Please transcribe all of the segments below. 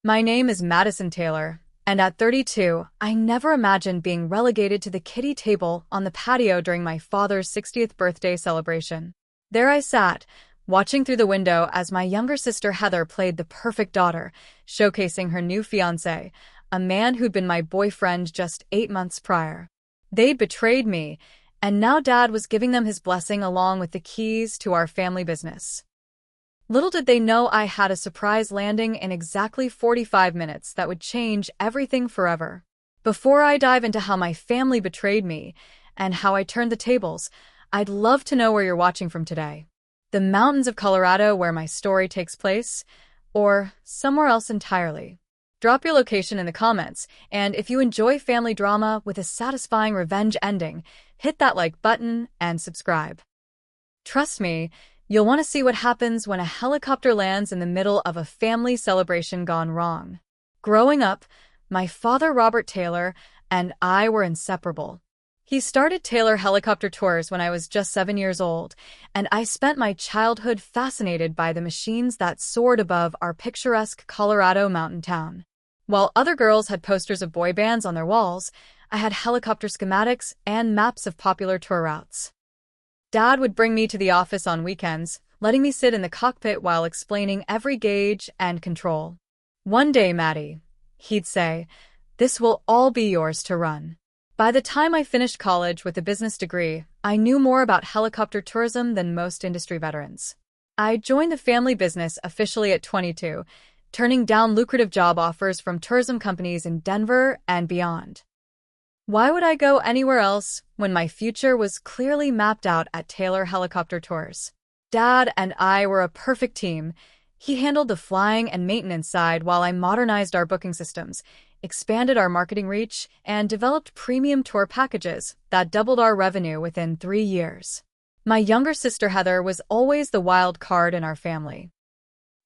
My name is Madison Taylor, and at 32, I never imagined being relegated to the kiddie table on the patio during my father's 60th birthday celebration. There I sat, watching through the window as my younger sister Heather played the perfect daughter, showcasing her new fiancé, a man who'd been my boyfriend just 8 months prior. They'd betrayed me, and now Dad was giving them his blessing along with the keys to our family business. Little did they know I had a surprise landing in exactly 45 minutes that would change everything forever. Before I dive into how my family betrayed me and how I turned the tables, I'd love to know where you're watching from today. The mountains of Colorado where my story takes place, or somewhere else entirely. Drop your location in the comments, and if you enjoy family drama with a satisfying revenge ending, hit that like button and subscribe. Trust me, you'll want to see what happens when a helicopter lands in the middle of a family celebration gone wrong. Growing up, my father, Robert Taylor, and I were inseparable. He started Taylor Helicopter Tours when I was just 7 years old, and I spent my childhood fascinated by the machines that soared above our picturesque Colorado mountain town. While other girls had posters of boy bands on their walls, I had helicopter schematics and maps of popular tour routes. Dad would bring me to the office on weekends, letting me sit in the cockpit while explaining every gauge and control. "One day, Maddie," he'd say, "this will all be yours to run." By the time I finished college with a business degree, I knew more about helicopter tourism than most industry veterans. I joined the family business officially at 22, turning down lucrative job offers from tourism companies in Denver and beyond. Why would I go anywhere else when my future was clearly mapped out at Taylor Helicopter Tours? Dad and I were a perfect team. He handled the flying and maintenance side while I modernized our booking systems, expanded our marketing reach, and developed premium tour packages that doubled our revenue within 3 years. My younger sister Heather was always the wild card in our family.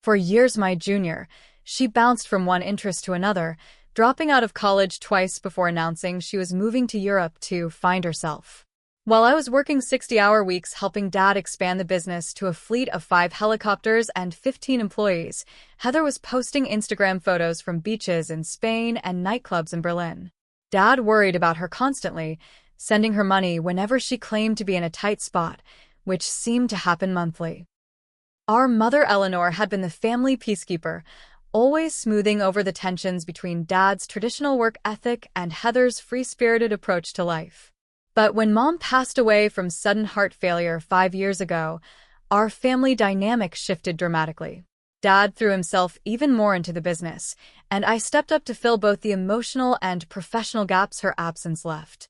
For years my junior, she bounced from one interest to another, dropping out of college twice before announcing she was moving to Europe to find herself. While I was working 60-hour weeks helping Dad expand the business to a fleet of 5 helicopters and 15 employees, Heather was posting Instagram photos from beaches in Spain and nightclubs in Berlin. Dad worried about her constantly, sending her money whenever she claimed to be in a tight spot, which seemed to happen monthly. Our mother Eleanor had been the family peacekeeper, always smoothing over the tensions between Dad's traditional work ethic and Heather's free-spirited approach to life. But when Mom passed away from sudden heart failure 5 years ago, our family dynamic shifted dramatically. Dad threw himself even more into the business, and I stepped up to fill both the emotional and professional gaps her absence left.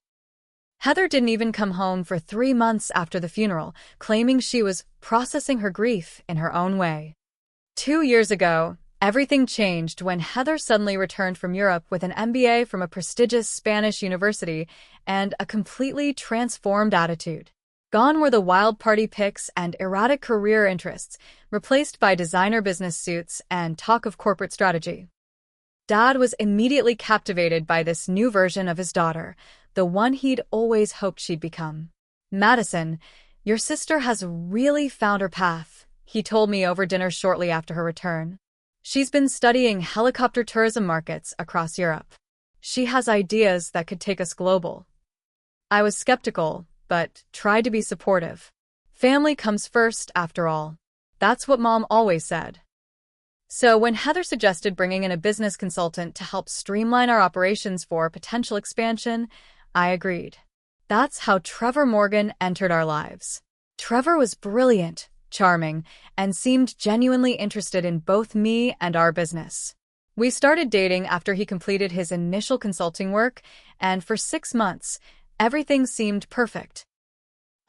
Heather didn't even come home for 3 months after the funeral, claiming she was processing her grief in her own way. 2 years ago, everything changed when Heather suddenly returned from Europe with an MBA from a prestigious Spanish university and a completely transformed attitude. Gone were the wild party pics and erratic career interests, replaced by designer business suits and talk of corporate strategy. Dad was immediately captivated by this new version of his daughter, the one he'd always hoped she'd become. "Madison, your sister has really found her path," he told me over dinner shortly after her return. "She's been studying helicopter tourism markets across Europe. She has ideas that could take us global." I was skeptical, but tried to be supportive. Family comes first, after all. That's what Mom always said. So when Heather suggested bringing in a business consultant to help streamline our operations for potential expansion, I agreed. That's how Trevor Morgan entered our lives. Trevor was brilliant, charming, and seemed genuinely interested in both me and our business. We started dating after he completed his initial consulting work, and for 6 months, everything seemed perfect.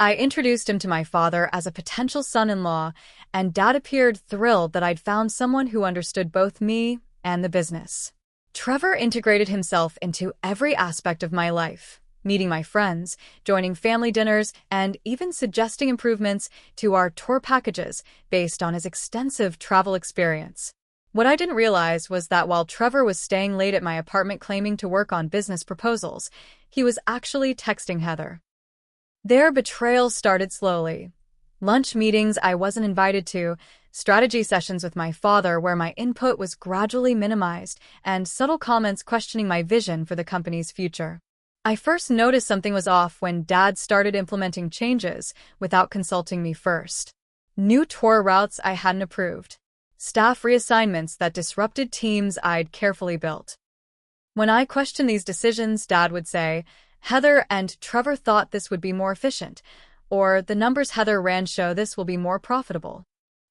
I introduced him to my father as a potential son-in-law, and Dad appeared thrilled that I'd found someone who understood both me and the business. Trevor integrated himself into every aspect of my life, meeting my friends, joining family dinners, and even suggesting improvements to our tour packages based on his extensive travel experience. What I didn't realize was that while Trevor was staying late at my apartment claiming to work on business proposals, he was actually texting Heather. Their betrayal started slowly. Lunch meetings I wasn't invited to, strategy sessions with my father where my input was gradually minimized, and subtle comments questioning my vision for the company's future. I first noticed something was off when Dad started implementing changes without consulting me first. New tour routes I hadn't approved. Staff reassignments that disrupted teams I'd carefully built. When I questioned these decisions, Dad would say, "Heather and Trevor thought this would be more efficient," or "the numbers Heather ran show this will be more profitable."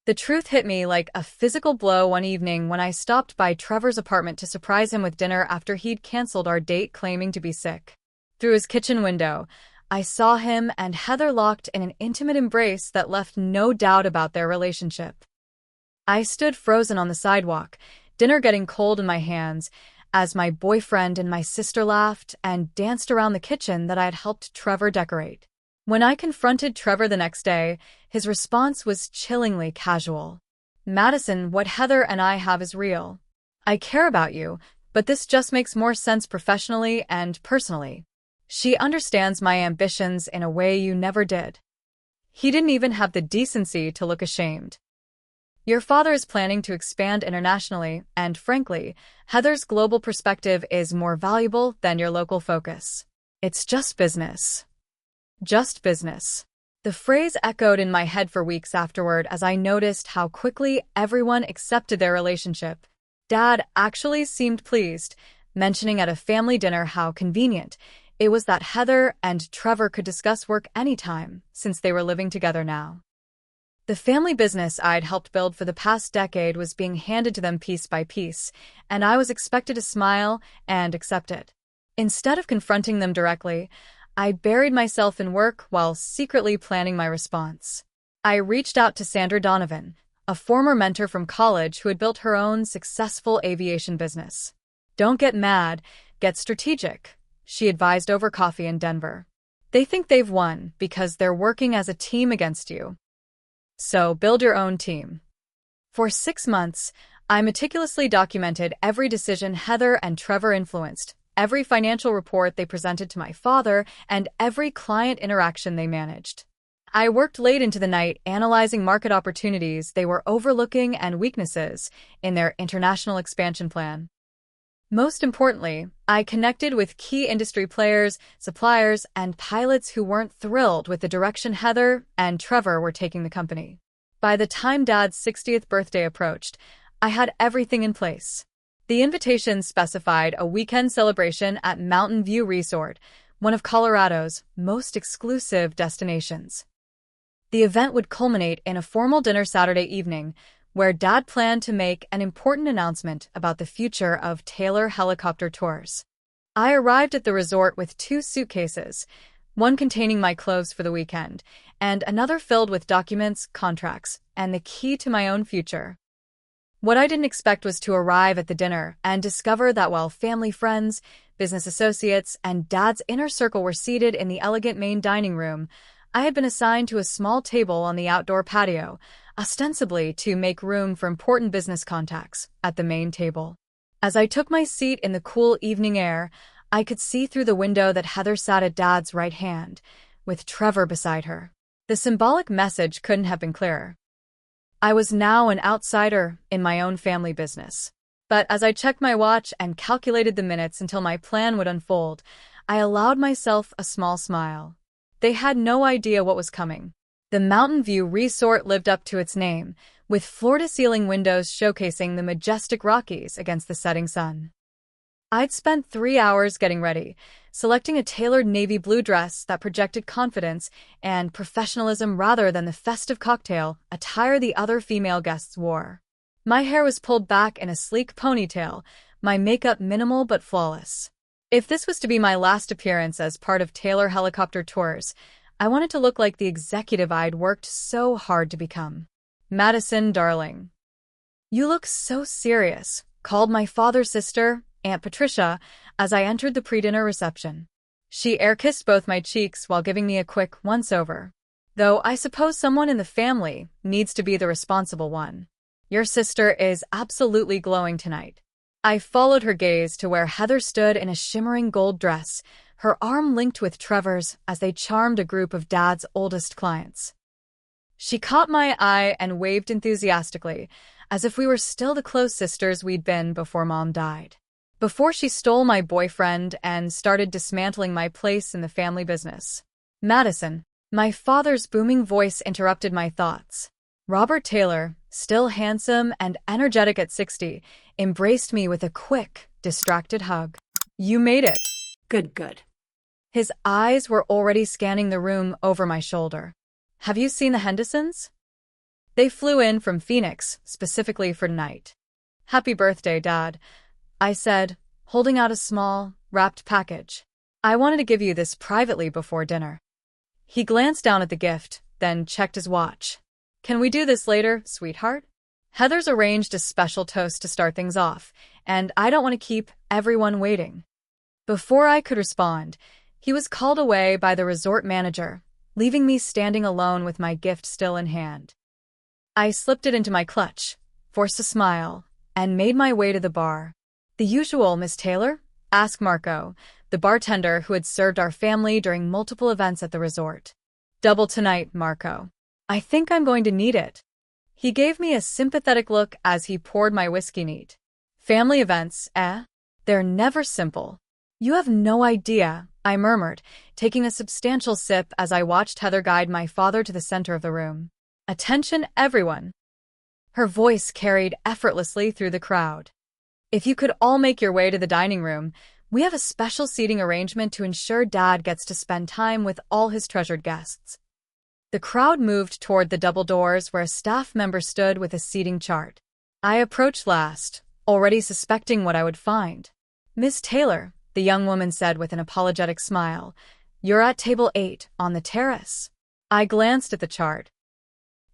The truth hit me like a physical blow one evening when I stopped by Trevor's apartment to surprise him with dinner after he'd canceled our date claiming to be sick. Through his kitchen window, I saw him and Heather locked in an intimate embrace that left no doubt about their relationship. I stood frozen on the sidewalk, dinner getting cold in my hands, as my boyfriend and my sister laughed and danced around the kitchen that I had helped Trevor decorate. When I confronted Trevor the next day, his response was chillingly casual. "Madison, what Heather and I have is real. I care about you, but this just makes more sense professionally and personally. She understands my ambitions in a way you never did." He didn't even have the decency to look ashamed. "Your father is planning to expand internationally, and frankly, Heather's global perspective is more valuable than your local focus. It's just business." Just business. The phrase echoed in my head for weeks afterward as I noticed how quickly everyone accepted their relationship. Dad actually seemed pleased, mentioning at a family dinner how convenient it was that Heather and Trevor could discuss work anytime, since they were living together now. The family business I'd helped build for the past decade was being handed to them piece by piece, and I was expected to smile and accept it. Instead of confronting them directly, I buried myself in work while secretly planning my response. I reached out to Sandra Donovan, a former mentor from college who had built her own successful aviation business. "Don't get mad, get strategic," she advised over coffee in Denver. "They think they've won because they're working as a team against you. So build your own team." For 6 months, I meticulously documented every decision Heather and Trevor influenced, every financial report they presented to my father, and every client interaction they managed. I worked late into the night analyzing market opportunities they were overlooking and weaknesses in their international expansion plan. Most importantly, I connected with key industry players, suppliers, and pilots who weren't thrilled with the direction Heather and Trevor were taking the company. By the time Dad's 60th birthday approached, I had everything in place. The invitation specified a weekend celebration at Mountain View Resort, one of Colorado's most exclusive destinations. The event would culminate in a formal dinner Saturday evening, where Dad planned to make an important announcement about the future of Taylor Helicopter Tours. I arrived at the resort with 2 suitcases, one containing my clothes for the weekend, and another filled with documents, contracts, and the key to my own future. What I didn't expect was to arrive at the dinner and discover that while family friends, business associates, and Dad's inner circle were seated in the elegant main dining room, I had been assigned to a small table on the outdoor patio, ostensibly to make room for important business contacts at the main table. As I took my seat in the cool evening air, I could see through the window that Heather sat at Dad's right hand, with Trevor beside her. The symbolic message couldn't have been clearer. I was now an outsider in my own family business. But as I checked my watch and calculated the minutes until my plan would unfold, I allowed myself a small smile. They had no idea what was coming. The Mountain View Resort lived up to its name, with floor-to-ceiling windows showcasing the majestic Rockies against the setting sun. I'd spent 3 hours getting ready, selecting a tailored navy blue dress that projected confidence and professionalism rather than the festive cocktail attire the other female guests wore. My hair was pulled back in a sleek ponytail, my makeup minimal but flawless. If this was to be my last appearance as part of Taylor Helicopter Tours, I wanted to look like the executive I'd worked so hard to become. "Madison, darling, you look so serious," called my father's sister, Aunt Patricia, as I entered the pre-dinner reception. She air-kissed both my cheeks while giving me a quick once-over. "Though I suppose someone in the family needs to be the responsible one. Your sister is absolutely glowing tonight." I followed her gaze to where Heather stood in a shimmering gold dress, her arm linked with Trevor's as they charmed a group of Dad's oldest clients. She caught my eye and waved enthusiastically, as if we were still the close sisters we'd been before Mom died. Before she stole my boyfriend and started dismantling my place in the family business. Madison, my father's booming voice interrupted my thoughts. Robert Taylor, still handsome and energetic at 60, embraced me with a quick, distracted hug. You made it. Good. His eyes were already scanning the room over my shoulder. Have you seen the Hendersons? They flew in from Phoenix, specifically for tonight. Happy birthday, Dad, I said, holding out a small, wrapped package. I wanted to give you this privately before dinner. He glanced down at the gift, then checked his watch. Can we do this later, sweetheart? Heather's arranged a special toast to start things off, and I don't want to keep everyone waiting. Before I could respond, he was called away by the resort manager, leaving me standing alone with my gift still in hand. I slipped it into my clutch, forced a smile, and made my way to the bar. The usual, Miss Taylor? Asked Marco, the bartender who had served our family during multiple events at the resort. Double tonight, Marco. I think I'm going to need it. He gave me a sympathetic look as he poured my whiskey neat. Family events, eh? They're never simple. You have no idea, I murmured, taking a substantial sip as I watched Heather guide my father to the center of the room. Attention, everyone. Her voice carried effortlessly through the crowd. If you could all make your way to the dining room, we have a special seating arrangement to ensure Dad gets to spend time with all his treasured guests. The crowd moved toward the double doors where a staff member stood with a seating chart. I approached last, already suspecting what I would find. Miss Taylor, the young woman said with an apologetic smile, you're at table 8 on the terrace. I glanced at the chart.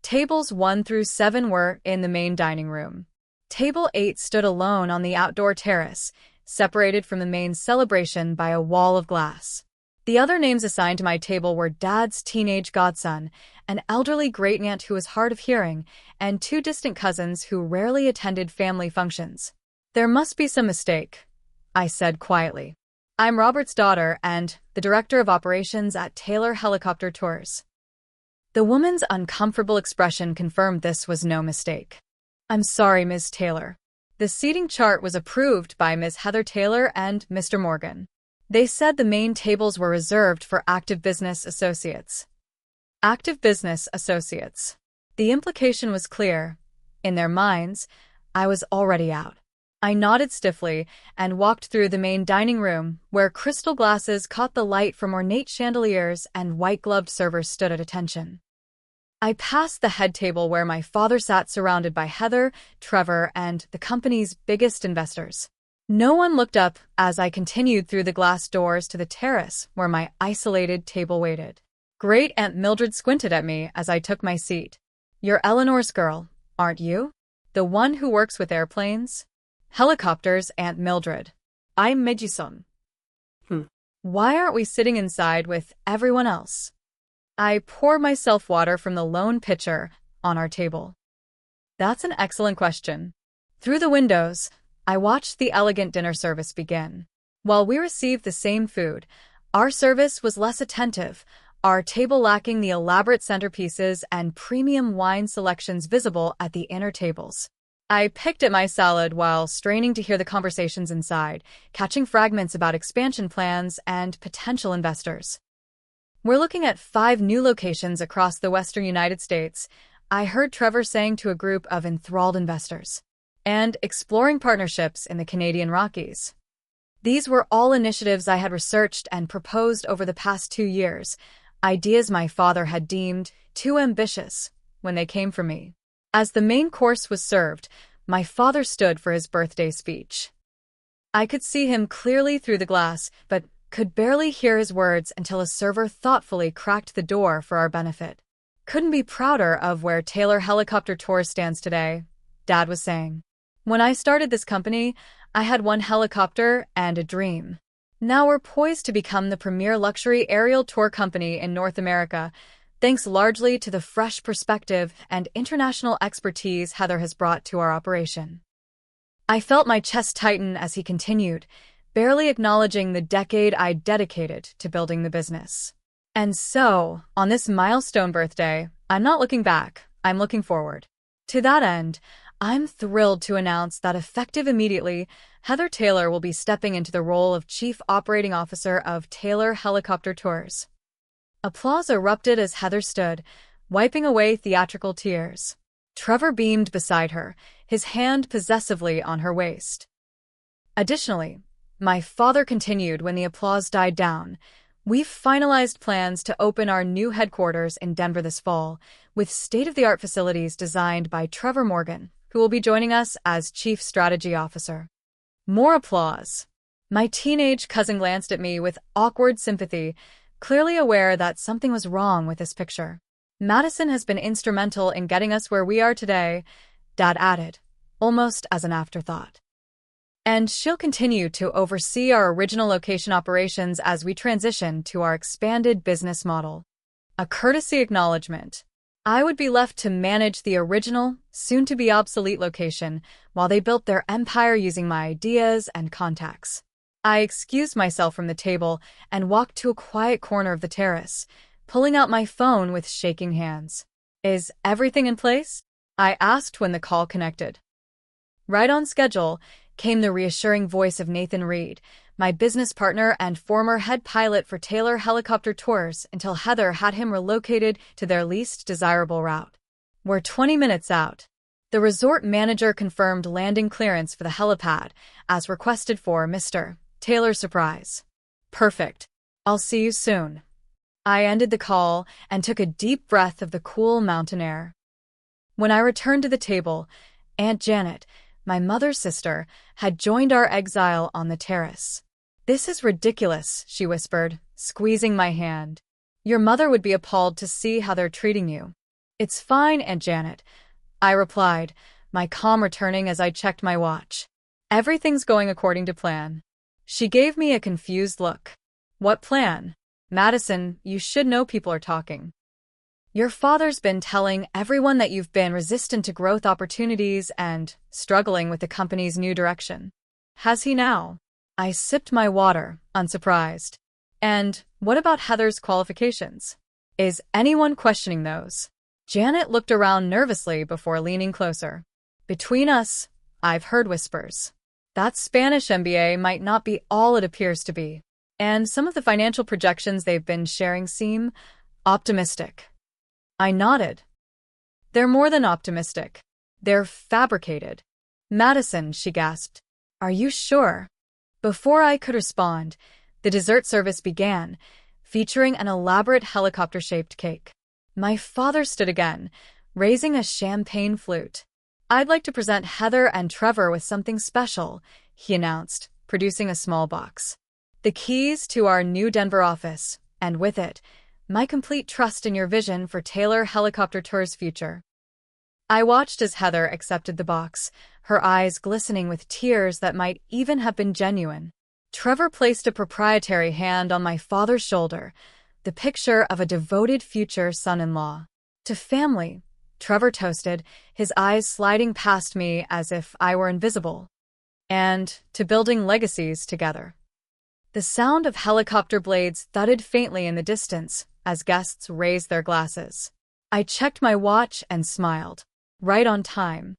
Tables 1 through 7 were in the main dining room. Table 8 stood alone on the outdoor terrace, separated from the main celebration by a wall of glass. The other names assigned to my table were Dad's teenage godson, an elderly great-aunt who was hard of hearing, and 2 distant cousins who rarely attended family functions. There must be some mistake, I said quietly. I'm Robert's daughter and the director of operations at Taylor Helicopter Tours. The woman's uncomfortable expression confirmed this was no mistake. I'm sorry, Ms. Taylor. The seating chart was approved by Ms. Heather Taylor and Mr. Morgan. They said the main tables were reserved for active business associates. Active business associates. The implication was clear. In their minds, I was already out. I nodded stiffly and walked through the main dining room, where crystal glasses caught the light from ornate chandeliers and white-gloved servers stood at attention. I passed the head table where my father sat surrounded by Heather, Trevor, and the company's biggest investors. No one looked up as I continued through the glass doors to the terrace where my isolated table waited. Great-Aunt Mildred squinted at me as I took my seat. You're Eleanor's girl, aren't you? The one who works with airplanes? Helicopters, Aunt Mildred. I'm Madison. Why aren't we sitting inside with everyone else? I poured myself water from the lone pitcher on our table. That's an excellent question. Through the windows, I watched the elegant dinner service begin. While we received the same food, our service was less attentive, our table lacking the elaborate centerpieces and premium wine selections visible at the inner tables. I picked at my salad while straining to hear the conversations inside, catching fragments about expansion plans and potential investors. We're looking at 5 new locations across the western United States, I heard Trevor saying to a group of enthralled investors. And exploring partnerships in the Canadian Rockies. These were all initiatives I had researched and proposed over the past 2 years, ideas my father had deemed too ambitious when they came from me. As the main course was served, my father stood for his birthday speech. I could see him clearly through the glass, but could barely hear his words until a server thoughtfully cracked the door for our benefit. Couldn't be prouder of where Taylor Helicopter Tours stands today, Dad was saying. When I started this company, I had 1 helicopter and a dream. Now we're poised to become the premier luxury aerial tour company in North America, thanks largely to the fresh perspective and international expertise Heather has brought to our operation. I felt my chest tighten as he continued, barely acknowledging the decade I'd dedicated to building the business. And so, on this milestone birthday, I'm not looking back, I'm looking forward. To that end, I'm thrilled to announce that effective immediately, Heather Taylor will be stepping into the role of Chief Operating Officer of Taylor Helicopter Tours. Applause erupted as Heather stood, wiping away theatrical tears. Trevor beamed beside her, his hand possessively on her waist. Additionally, my father continued when the applause died down, we've finalized plans to open our new headquarters in Denver this fall, with state-of-the-art facilities designed by Trevor Morgan, who will be joining us as Chief Strategy Officer. More applause. My teenage cousin glanced at me with awkward sympathy, clearly aware that something was wrong with this picture. Madison has been instrumental in getting us where we are today, Dad added, almost as an afterthought. And she'll continue to oversee our original location operations as we transition to our expanded business model. A courtesy acknowledgement. I would be left to manage the original, soon-to-be obsolete location while they built their empire using my ideas and contacts. I excused myself from the table and walked to a quiet corner of the terrace, pulling out my phone with shaking hands. Is everything in place? I asked when the call connected. Right on schedule, came the reassuring voice of Nathan Reed, my business partner and former head pilot for Taylor Helicopter Tours until Heather had him relocated to their least desirable route. We're 20 minutes out. The resort manager confirmed landing clearance for the helipad, as requested for Mr. Taylor's surprise. Perfect. I'll see you soon. I ended the call and took a deep breath of the cool mountain air. When I returned to the table, Aunt Janet, my mother's sister, had joined our exile on the terrace. This is ridiculous, she whispered, squeezing my hand. Your mother would be appalled to see how they're treating you. It's fine, Aunt Janet, I replied, my calm returning as I checked my watch. Everything's going according to plan. She gave me a confused look. What plan? Madison, you should know people are talking. Your father's been telling everyone that you've been resistant to growth opportunities and struggling with the company's new direction. Has he now? I sipped my water, unsurprised. And what about Heather's qualifications? Is anyone questioning those? Janet looked around nervously before leaning closer. Between us, I've heard whispers. That Spanish MBA might not be all it appears to be. And some of the financial projections they've been sharing seem optimistic. I nodded. They're more than optimistic. They're fabricated. Madison, she gasped. Are you sure? Before I could respond, the dessert service began, featuring an elaborate helicopter-shaped cake. My father stood again, raising a champagne flute. I'd like to present Heather and Trevor with something special, he announced, producing a small box. The keys to our new Denver office, and with it, my complete trust in your vision for Taylor Helicopter Tours' future. I watched as Heather accepted the box, her eyes glistening with tears that might even have been genuine. Trevor placed a proprietary hand on my father's shoulder, the picture of a devoted future son-in-law. To family, Trevor toasted, his eyes sliding past me as if I were invisible. And to building legacies together. The sound of helicopter blades thudded faintly in the distance as guests raised their glasses. I checked my watch and smiled. Right on time.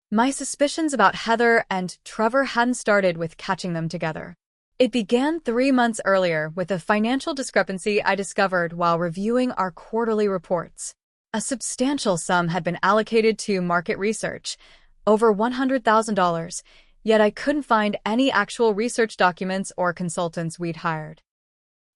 My suspicions about Heather and Trevor hadn't started with catching them together. It began 3 months earlier with a financial discrepancy I discovered while reviewing our quarterly reports. A substantial sum had been allocated to market research, over $100,000, yet I couldn't find any actual research documents or consultants we'd hired.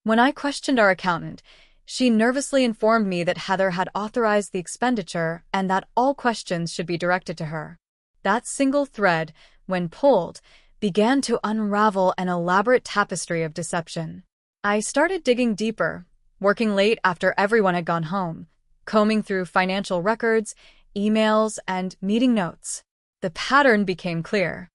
When I questioned our accountant, she nervously informed me that Heather had authorized the expenditure and that all questions should be directed to her. That single thread, when pulled, began to unravel an elaborate tapestry of deception. I started digging deeper, working late after everyone had gone home, combing through financial records, emails, and meeting notes. The pattern became clear.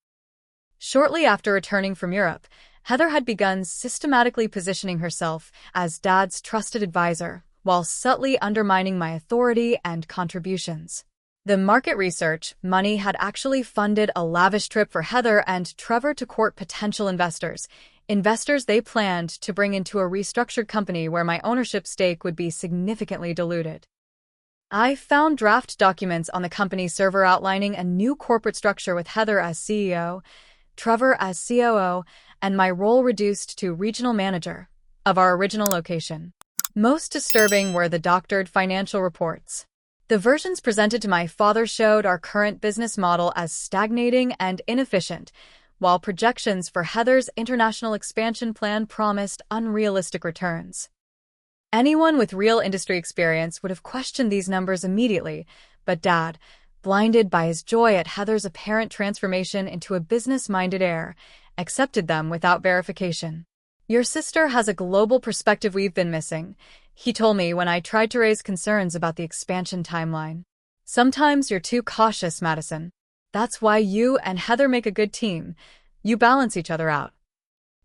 Shortly after returning from Europe, Heather had begun systematically positioning herself as Dad's trusted advisor, while subtly undermining my authority and contributions. The market research money had actually funded a lavish trip for Heather and Trevor to court potential investors they planned to bring into a restructured company where my ownership stake would be significantly diluted. I found draft documents on the company server outlining a new corporate structure with Heather as CEO, Trevor as COO, and my role reduced to regional manager of our original location. Most disturbing were the doctored financial reports. The versions presented to my father showed our current business model as stagnating and inefficient, while projections for Heather's international expansion plan promised unrealistic returns. Anyone with real industry experience would have questioned these numbers immediately, but Dad, blinded by his joy at Heather's apparent transformation into a business-minded heir, accepted them without verification. "Your sister has a global perspective we've been missing," he told me when I tried to raise concerns about the expansion timeline. "Sometimes you're too cautious, Madison. That's why you and Heather make a good team. You balance each other out."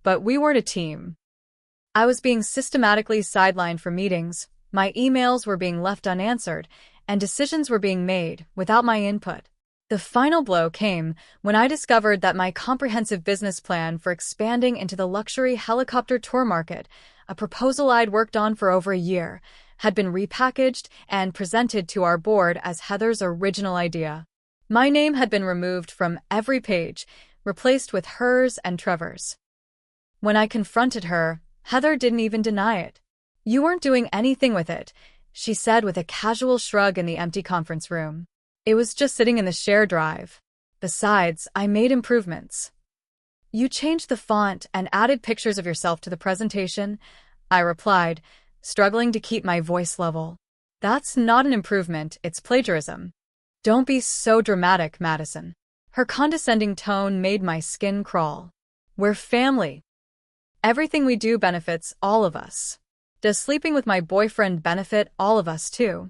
But we weren't a team. I was being systematically sidelined from meetings, my emails were being left unanswered, and decisions were being made without my input. The final blow came when I discovered that my comprehensive business plan for expanding into the luxury helicopter tour market, a proposal I'd worked on for over a year, had been repackaged and presented to our board as Heather's original idea. My name had been removed from every page, replaced with hers and Trevor's. When I confronted her, Heather didn't even deny it. "You weren't doing anything with it," she said with a casual shrug in the empty conference room. "It was just sitting in the share drive. Besides, I made improvements." "You changed the font and added pictures of yourself to the presentation," I replied, struggling to keep my voice level. "That's not an improvement, it's plagiarism." "Don't be so dramatic, Madison." Her condescending tone made my skin crawl. "We're family. Everything we do benefits all of us. Does sleeping with my boyfriend benefit all of us too?"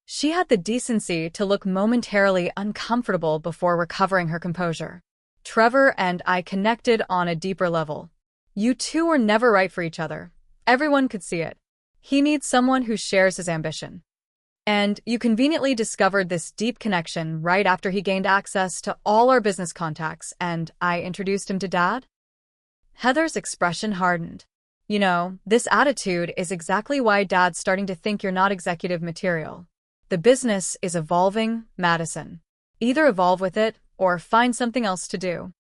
She had the decency to look momentarily uncomfortable before recovering her composure. "Trevor and I connected on a deeper level. You two were never right for each other. Everyone could see it. He needs someone who shares his ambition. And you conveniently discovered this deep connection right after he gained access to all our business contacts and I introduced him to Dad?" Heather's expression hardened. "You know, this attitude is exactly why Dad's starting to think you're not executive material. The business is evolving, Madison. Either evolve with it or find something else to do."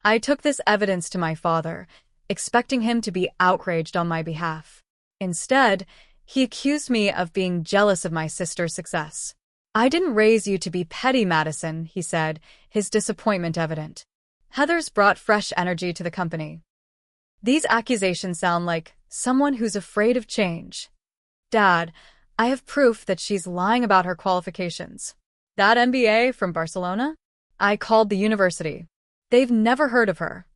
I took this evidence to my father, expecting him to be outraged on my behalf. Instead, he accused me of being jealous of my sister's success. "I didn't raise you to be petty, Madison," he said, his disappointment evident. Heather's brought fresh energy to the company. These accusations sound like someone who's afraid of change. Dad, I have proof that she's lying about her qualifications. That MBA from Barcelona? I called the university. They've never heard of her.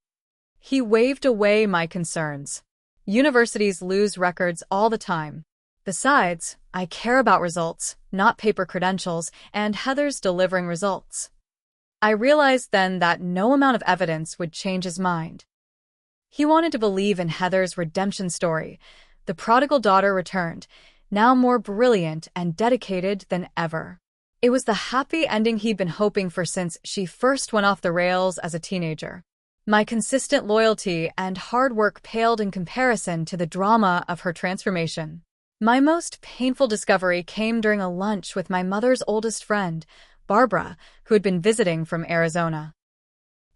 He waved away my concerns. Universities lose records all the time. Besides, I care about results, not paper credentials, and Heather's delivering results. I realized then that no amount of evidence would change his mind. He wanted to believe in Heather's redemption story. The prodigal daughter returned, now more brilliant and dedicated than ever. It was the happy ending he'd been hoping for since she first went off the rails as a teenager. My consistent loyalty and hard work paled in comparison to the drama of her transformation. My most painful discovery came during a lunch with my mother's oldest friend, Barbara, who had been visiting from Arizona.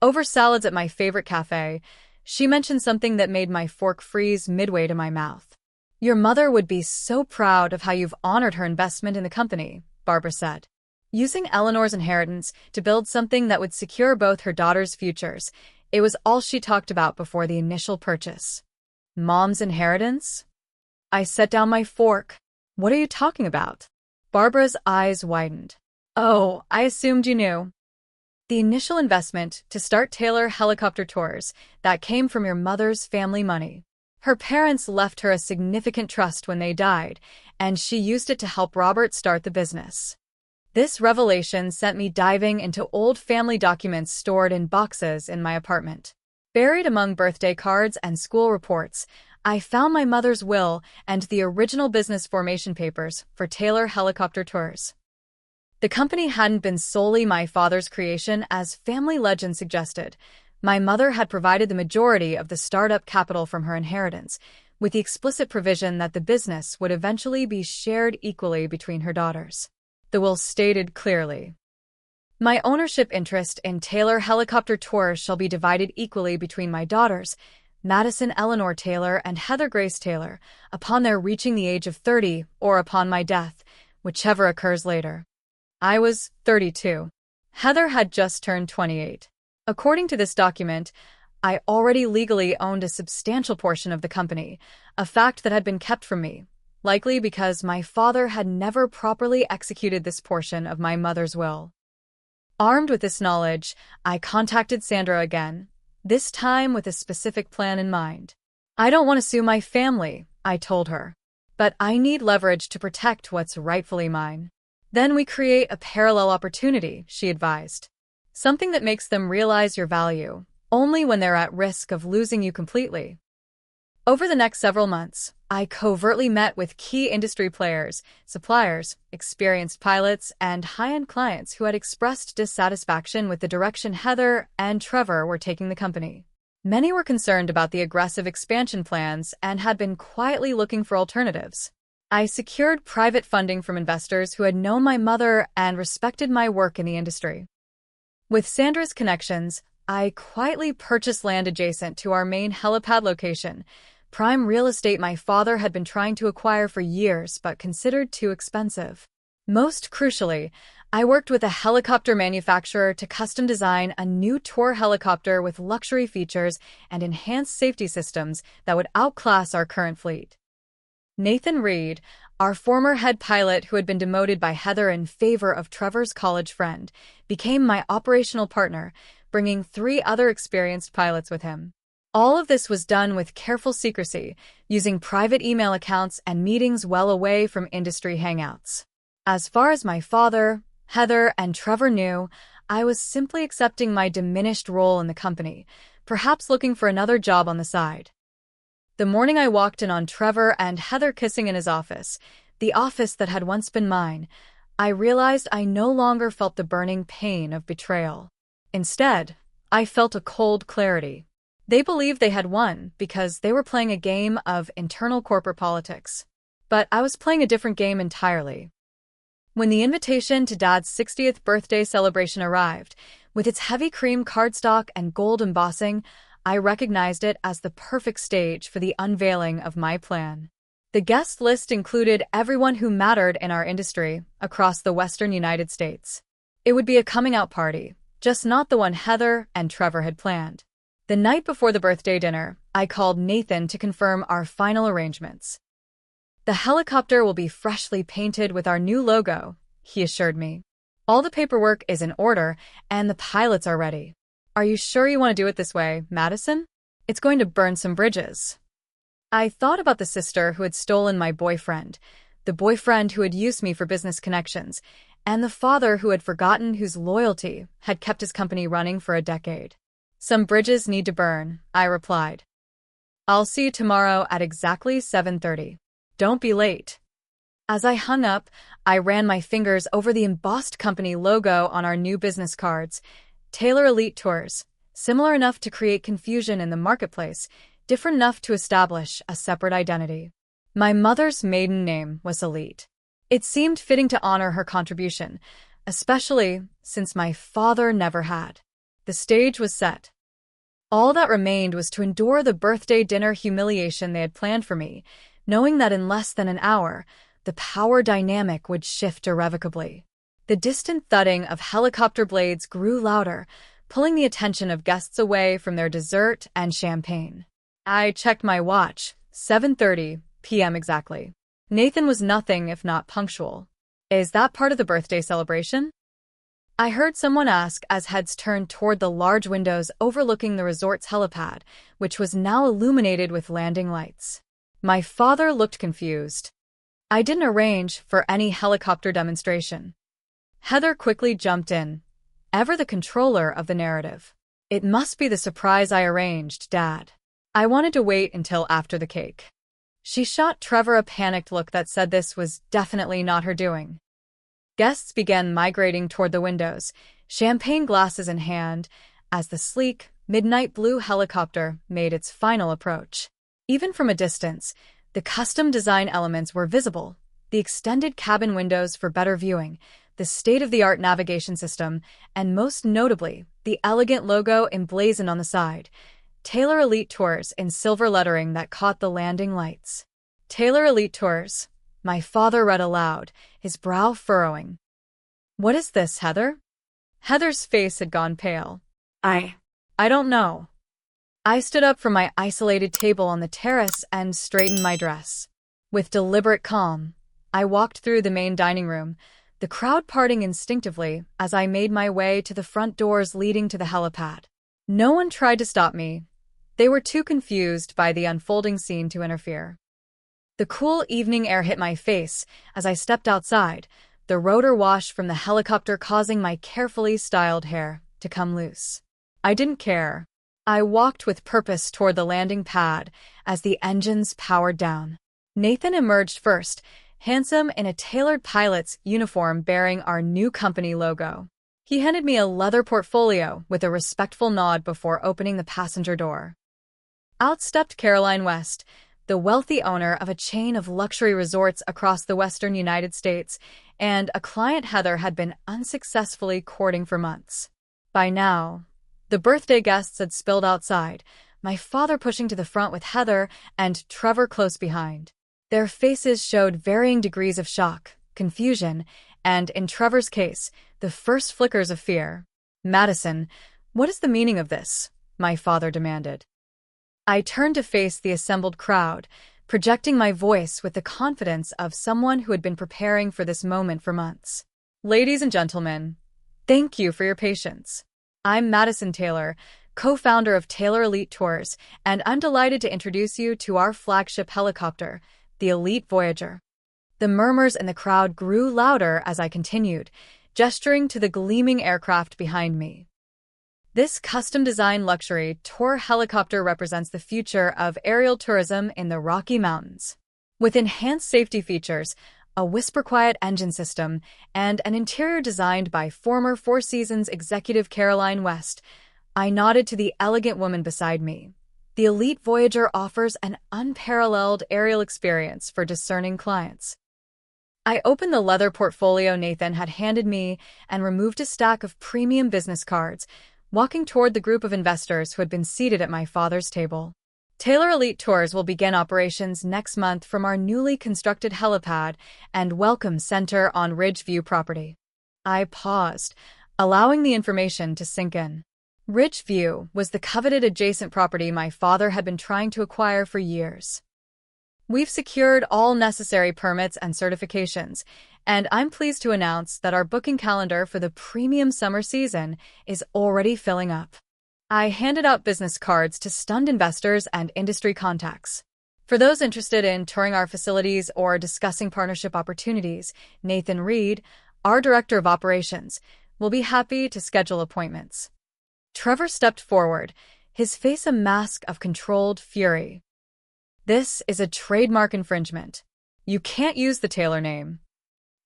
Over salads at my favorite cafe, she mentioned something that made my fork freeze midway to my mouth. "Your mother would be so proud of how you've honored her investment in the company," Barbara said. Using Eleanor's inheritance to build something that would secure both her daughters' futures, it was all she talked about before the initial purchase. "Mom's inheritance?" I set down my fork. "What are you talking about?" Barbara's eyes widened. "Oh, I assumed you knew. The initial investment to start Taylor Helicopter Tours, that came from your mother's family money. Her parents left her a significant trust when they died, and she used it to help Robert start the business." This revelation sent me diving into old family documents stored in boxes in my apartment. Buried among birthday cards and school reports, I found my mother's will and the original business formation papers for Taylor Helicopter Tours. The company hadn't been solely my father's creation, as family legend suggested. My mother had provided the majority of the startup capital from her inheritance, with the explicit provision that the business would eventually be shared equally between her daughters. The will stated clearly. My ownership interest in Taylor Helicopter Tours shall be divided equally between my daughters, Madison Eleanor Taylor and Heather Grace Taylor, upon their reaching the age of 30 or upon my death, whichever occurs later. I was 32. Heather had just turned 28. According to this document, I already legally owned a substantial portion of the company, a fact that had been kept from me, likely because my father had never properly executed this portion of my mother's will. Armed with this knowledge, I contacted Sandra again, this time with a specific plan in mind. I don't want to sue my family, I told her, but I need leverage to protect what's rightfully mine. Then we create a parallel opportunity, she advised. Something that makes them realize your value, only when they're at risk of losing you completely. Over the next several months, I covertly met with key industry players, suppliers, experienced pilots, and high-end clients who had expressed dissatisfaction with the direction Heather and Trevor were taking the company. Many were concerned about the aggressive expansion plans and had been quietly looking for alternatives. I secured private funding from investors who had known my mother and respected my work in the industry. With Sandra's connections, I quietly purchased land adjacent to our main helipad location, prime real estate my father had been trying to acquire for years but considered too expensive. Most crucially, I worked with a helicopter manufacturer to custom design a new tour helicopter with luxury features and enhanced safety systems that would outclass our current fleet. Nathan Reed, our former head pilot who had been demoted by Heather in favor of Trevor's college friend, became my operational partner, bringing 3 other experienced pilots with him. All of this was done with careful secrecy, using private email accounts and meetings well away from industry hangouts. As far as my father, Heather, and Trevor knew, I was simply accepting my diminished role in the company, perhaps looking for another job on the side. The morning I walked in on Trevor and Heather kissing in his office, the office that had once been mine, I realized I no longer felt the burning pain of betrayal. Instead, I felt a cold clarity. They believed they had won because they were playing a game of internal corporate politics. But I was playing a different game entirely. When the invitation to Dad's 60th birthday celebration arrived, with its heavy cream cardstock and gold embossing, I recognized it as the perfect stage for the unveiling of my plan. The guest list included everyone who mattered in our industry across the western United States. It would be a coming-out party, just not the one Heather and Trevor had planned. The night before the birthday dinner, I called Nathan to confirm our final arrangements. The helicopter will be freshly painted with our new logo, he assured me. All the paperwork is in order, and the pilots are ready. Are you sure you want to do it this way, Madison? It's going to burn some bridges. I thought about the sister who had stolen my boyfriend, the boyfriend who had used me for business connections, and the father who had forgotten whose loyalty had kept his company running for a decade. Some bridges need to burn, I replied. I'll see you tomorrow at exactly 7:30. Don't be late. As I hung up, I ran my fingers over the embossed company logo on our new business cards. Taylor Elite Tours, similar enough to create confusion in the marketplace, different enough to establish a separate identity. My mother's maiden name was Elite. It seemed fitting to honor her contribution, especially since my father never had. The stage was set. All that remained was to endure the birthday dinner humiliation they had planned for me, knowing that in less than an hour, the power dynamic would shift irrevocably. The distant thudding of helicopter blades grew louder, pulling the attention of guests away from their dessert and champagne. I checked my watch, 7:30 p.m. exactly. Nathan was nothing if not punctual. Is that part of the birthday celebration? I heard someone ask as heads turned toward the large windows overlooking the resort's helipad, which was now illuminated with landing lights. My father looked confused. I didn't arrange for any helicopter demonstration. Heather quickly jumped in, ever the controller of the narrative. It must be the surprise I arranged, Dad. I wanted to wait until after the cake. She shot Trevor a panicked look that said this was definitely not her doing. Guests began migrating toward the windows, champagne glasses in hand, as the sleek, midnight blue helicopter made its final approach. Even from a distance, the custom design elements were visible, The extended cabin windows for better viewing, the state-of-the-art navigation system, and most notably, the elegant logo emblazoned on the side. Taylor Elite Tours in silver lettering that caught the landing lights. Taylor Elite Tours, my father read aloud, his brow furrowing. What is this, Heather? Heather's face had gone pale. I don't know. I stood up from my isolated table on the terrace and straightened my dress. With deliberate calm, I walked through the main dining room, the crowd parting instinctively as I made my way to the front doors leading to the helipad. No one tried to stop me. They were too confused by the unfolding scene to interfere. The cool evening air hit my face as I stepped outside, the rotor wash from the helicopter causing my carefully styled hair to come loose. I didn't care. I walked with purpose toward the landing pad as the engines powered down. Nathan emerged first, handsome in a tailored pilot's uniform bearing our new company logo. He handed me a leather portfolio with a respectful nod before opening the passenger door. Out stepped Caroline West, the wealthy owner of a chain of luxury resorts across the western United States, and a client Heather had been unsuccessfully courting for months. By now, the birthday guests had spilled outside, my father pushing to the front with Heather and Trevor close behind. Their faces showed varying degrees of shock, confusion, and, in Trevor's case, the first flickers of fear. "Madison, what is the meaning of this?" my father demanded. I turned to face the assembled crowd, projecting my voice with the confidence of someone who had been preparing for this moment for months. "Ladies and gentlemen, thank you for your patience. I'm Madison Taylor, co-founder of Taylor Elite Tours, and I'm delighted to introduce you to our flagship helicopter, the Elite Voyager." The murmurs in the crowd grew louder as I continued, gesturing to the gleaming aircraft behind me. This custom-designed luxury tour helicopter represents the future of aerial tourism in the Rocky Mountains. With enhanced safety features, a whisper-quiet engine system, and an interior designed by former Four Seasons executive Caroline West, I nodded to the elegant woman beside me. The Elite Voyager offers an unparalleled aerial experience for discerning clients. I opened the leather portfolio Nathan had handed me and removed a stack of premium business cards, walking toward the group of investors who had been seated at my father's table. Taylor Elite Tours will begin operations next month from our newly constructed helipad and welcome center on Ridgeview property. I paused, allowing the information to sink in. Ridgeview was the coveted adjacent property my father had been trying to acquire for years. We've secured all necessary permits and certifications, and I'm pleased to announce that our booking calendar for the premium summer season is already filling up. I handed out business cards to stunned investors and industry contacts. For those interested in touring our facilities or discussing partnership opportunities, Nathan Reed, our Director of Operations, will be happy to schedule appointments. Trevor stepped forward, his face a mask of controlled fury. "This is a trademark infringement. You can't use the Taylor name."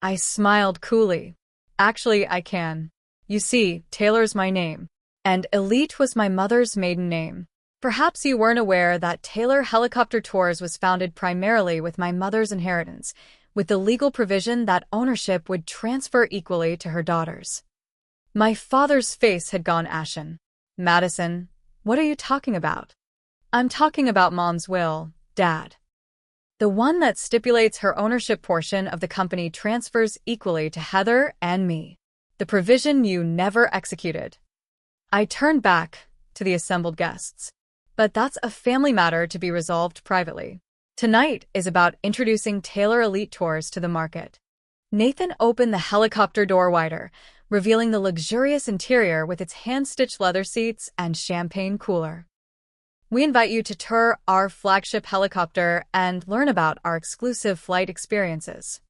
I smiled coolly. "Actually, I can. You see, Taylor's my name, and Elite was my mother's maiden name. Perhaps you weren't aware that Taylor Helicopter Tours was founded primarily with my mother's inheritance, with the legal provision that ownership would transfer equally to her daughters." My father's face had gone ashen. "Madison, what are you talking about?" "I'm talking about Mom's will, Dad. The one that stipulates her ownership portion of the company transfers equally to Heather and me. The provision you never executed." I turned back to the assembled guests. "But that's a family matter to be resolved privately. Tonight is about introducing Taylor Elite Tours to the market." Nathan opened the helicopter door wider, revealing the luxurious interior with its hand-stitched leather seats and champagne cooler. "We invite you to tour our flagship helicopter and learn about our exclusive flight experiences."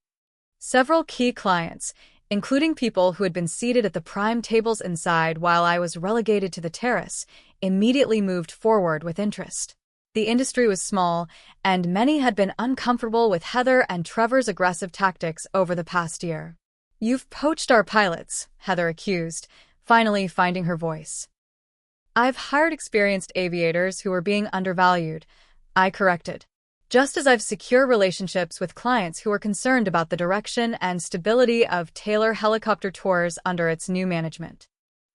Several key clients, including people who had been seated at the prime tables inside while I was relegated to the terrace, immediately moved forward with interest. The industry was small, and many had been uncomfortable with Heather and Trevor's aggressive tactics over the past year. "You've poached our pilots," Heather accused, finally finding her voice. "I've hired experienced aviators who are being undervalued," I corrected. just as I've secure relationships with clients who are concerned about the direction and stability of Taylor Helicopter Tours under its new management.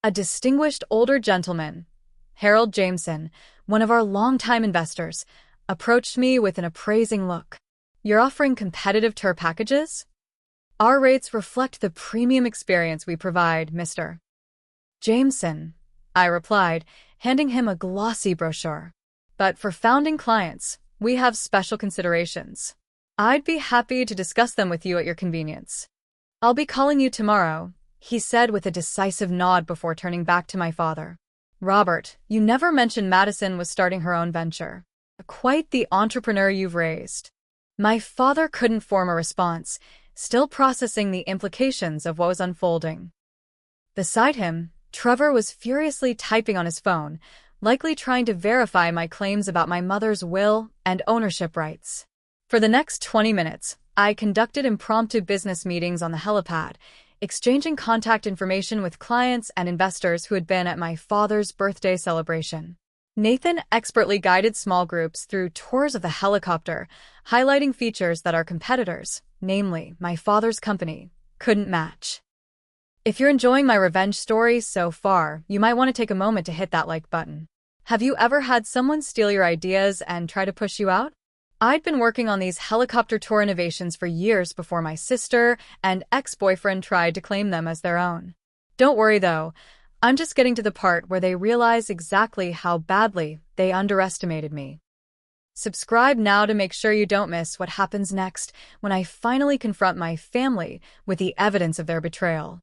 A distinguished older gentleman, Harold Jameson, one of our longtime investors, approached me with an appraising look. "You're offering competitive tour packages? Our rates reflect the premium experience we provide, Mr. Jameson," I replied, handing him a glossy brochure. "But for founding clients, we have special considerations. I'd be happy to discuss them with you at your convenience." "I'll be calling you tomorrow," he said with a decisive nod before turning back to my father. "Robert, you never mentioned Madison was starting her own venture. Quite the entrepreneur you've raised." My father couldn't form a response, still processing the implications of what was unfolding. Beside him, Trevor was furiously typing on his phone, likely trying to verify my claims about my mother's will and ownership rights. For the next 20 minutes, I conducted impromptu business meetings on the helipad, exchanging contact information with clients and investors who had been at my father's birthday celebration. Nathan expertly guided small groups through tours of the helicopter, highlighting features that our competitors, namely my father's company, couldn't match. If you're enjoying my revenge story so far, you might want to take a moment to hit that like button. Have you ever had someone steal your ideas and try to push you out? I'd been working on these helicopter tour innovations for years before my sister and ex-boyfriend tried to claim them as their own. Don't worry though, I'm just getting to the part where they realize exactly how badly they underestimated me. Subscribe now to make sure you don't miss what happens next when I finally confront my family with the evidence of their betrayal.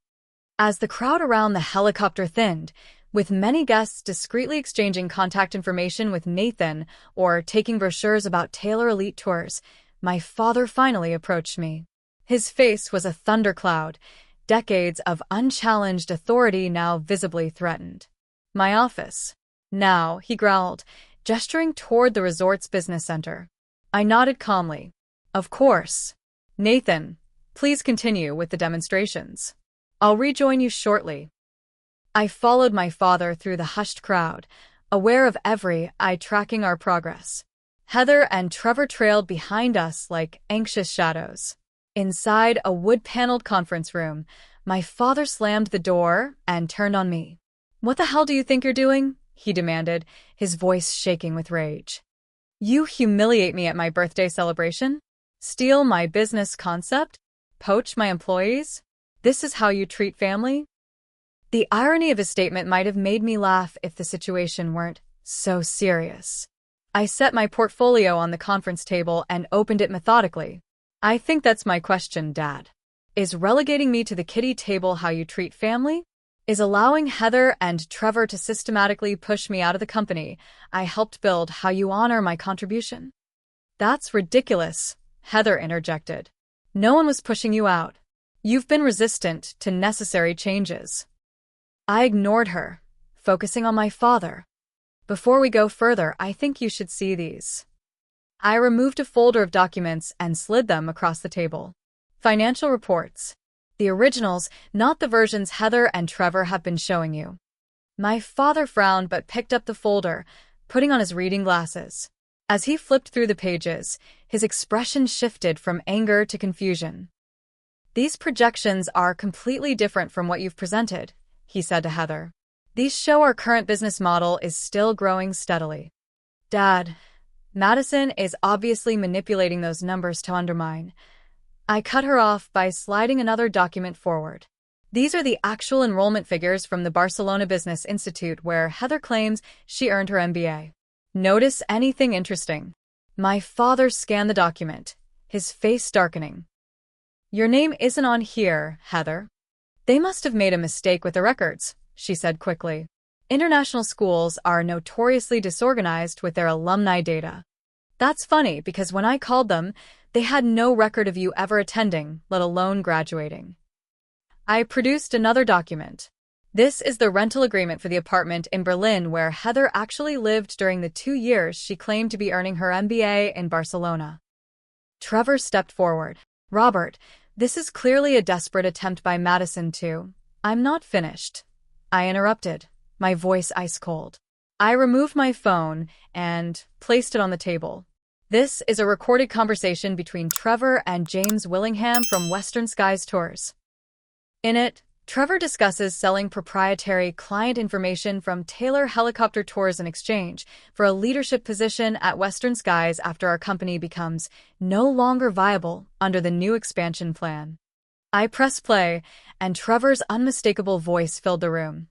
As the crowd around the helicopter thinned, with many guests discreetly exchanging contact information with Nathan or taking brochures about Taylor Elite Tours, my father finally approached me. His face was a thundercloud, decades of unchallenged authority now visibly threatened. "My office. Now," he growled, gesturing toward the resort's business center. I nodded calmly. "Of course. Nathan, please continue with the demonstrations. I'll rejoin you shortly." I followed my father through the hushed crowd, aware of every eye tracking our progress. Heather and Trevor trailed behind us like anxious shadows. Inside a wood-paneled conference room, my father slammed the door and turned on me. "What the hell do you think you're doing?" he demanded, his voice shaking with rage. "You humiliate me at my birthday celebration? Steal my business concept? Poach my employees? This is how you treat family?" The irony of his statement might have made me laugh if the situation weren't so serious. I set my portfolio on the conference table and opened it methodically. "I think that's my question, Dad. Is relegating me to the kiddie table how you treat family? Is allowing Heather and Trevor to systematically push me out of the company I helped build how you honor my contribution?" "That's ridiculous," Heather interjected. "No one was pushing you out. You've been resistant to necessary changes." I ignored her, focusing on my father. "Before we go further, I think you should see these." I removed a folder of documents and slid them across the table. "Financial reports. The originals, not the versions Heather and Trevor have been showing you." My father frowned but picked up the folder, putting on his reading glasses. As he flipped through the pages, his expression shifted from anger to confusion. "These projections are completely different from what you've presented," he said to Heather. "These show our current business model is still growing steadily." "Dad, Madison is obviously manipulating those numbers to undermine." I cut her off by sliding another document forward. "These are the actual enrollment figures from the Barcelona Business Institute where Heather claims she earned her MBA. Notice anything interesting?" My father scanned the document, his face darkening. "Your name isn't on here, Heather." "They must have made a mistake with the records," she said quickly. "International schools are notoriously disorganized with their alumni data." "That's funny because when I called them, they had no record of you ever attending, let alone graduating." I produced another document. "This is the rental agreement for the apartment in Berlin where Heather actually lived during the 2 years she claimed to be earning her MBA in Barcelona." Trevor stepped forward. "Robert, this is clearly a desperate attempt by Madison to—" "I'm not finished," I interrupted, my voice ice cold. I removed my phone and placed it on the table. This is a recorded conversation between Trevor and James Willingham from Western Skies Tours. In it, Trevor discusses selling proprietary client information from Taylor Helicopter Tours in exchange for a leadership position at Western Skies after our company becomes no longer viable under the new expansion plan. I press play, and Trevor's unmistakable voice filled the room.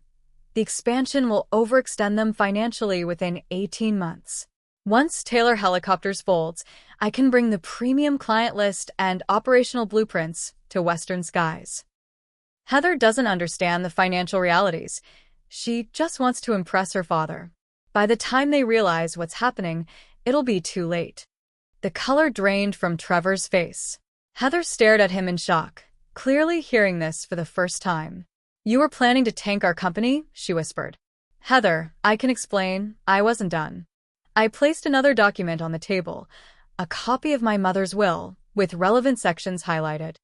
The expansion will overextend them financially within 18 months. Once Taylor Helicopters folds, I can bring the premium client list and operational blueprints to Western Skies. Heather doesn't understand the financial realities. She just wants to impress her father. By the time they realize what's happening, it'll be too late. The color drained from Trevor's face. Heather stared at him in shock, clearly hearing this for the first time. "You were planning to tank our company?" she whispered. "Heather, I can explain. I wasn't done." I placed another document on the table, a copy of my mother's will, with relevant sections highlighted.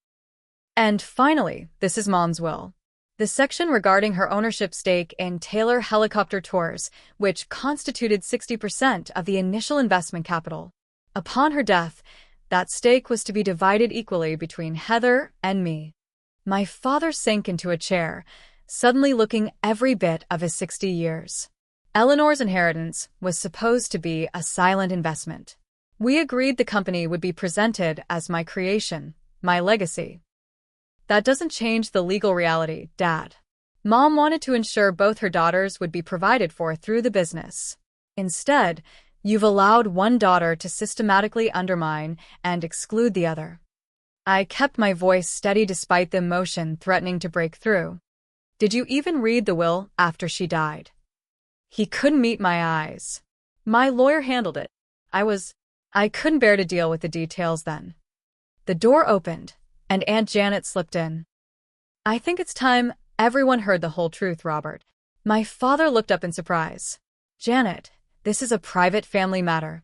And finally, this is Mom's will. The section regarding her ownership stake in Taylor Helicopter Tours, which constituted 60% of the initial investment capital. Upon her death, that stake was to be divided equally between Heather and me. My father sank into a chair, suddenly looking every bit of his 60 years. Eleanor's inheritance was supposed to be a silent investment. We agreed the company would be presented as my creation, my legacy. That doesn't change the legal reality, Dad. Mom wanted to ensure both her daughters would be provided for through the business. Instead, you've allowed one daughter to systematically undermine and exclude the other. I kept my voice steady despite the emotion threatening to break through. Did you even read the will after she died? He couldn't meet my eyes. My lawyer handled it. I couldn't bear to deal with the details then. The door opened, and Aunt Janet slipped in. "I think it's time everyone heard the whole truth, Robert." My father looked up in surprise. "Janet, this is a private family matter."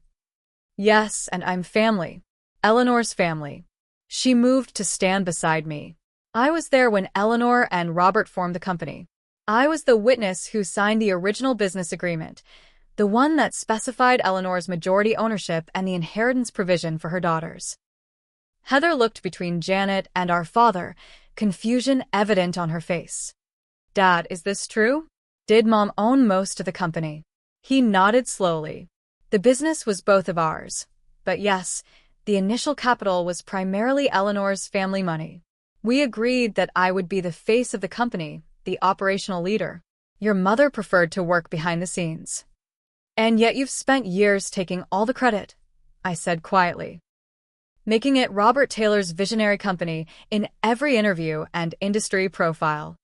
"Yes, and I'm family. Eleanor's family." She moved to stand beside me. "I was there when Eleanor and Robert formed the company. I was the witness who signed the original business agreement, the one that specified Eleanor's majority ownership and the inheritance provision for her daughters." Heather looked between Janet and our father, confusion evident on her face. "Dad, is this true? Did Mom own most of the company?" He nodded slowly. "The business was both of ours. But yes, the initial capital was primarily Eleanor's family money. We agreed that I would be the face of the company, the operational leader. Your mother preferred to work behind the scenes. And yet you've spent years taking all the credit," I said quietly. "Making it Robert Taylor's visionary company in every interview and industry profile."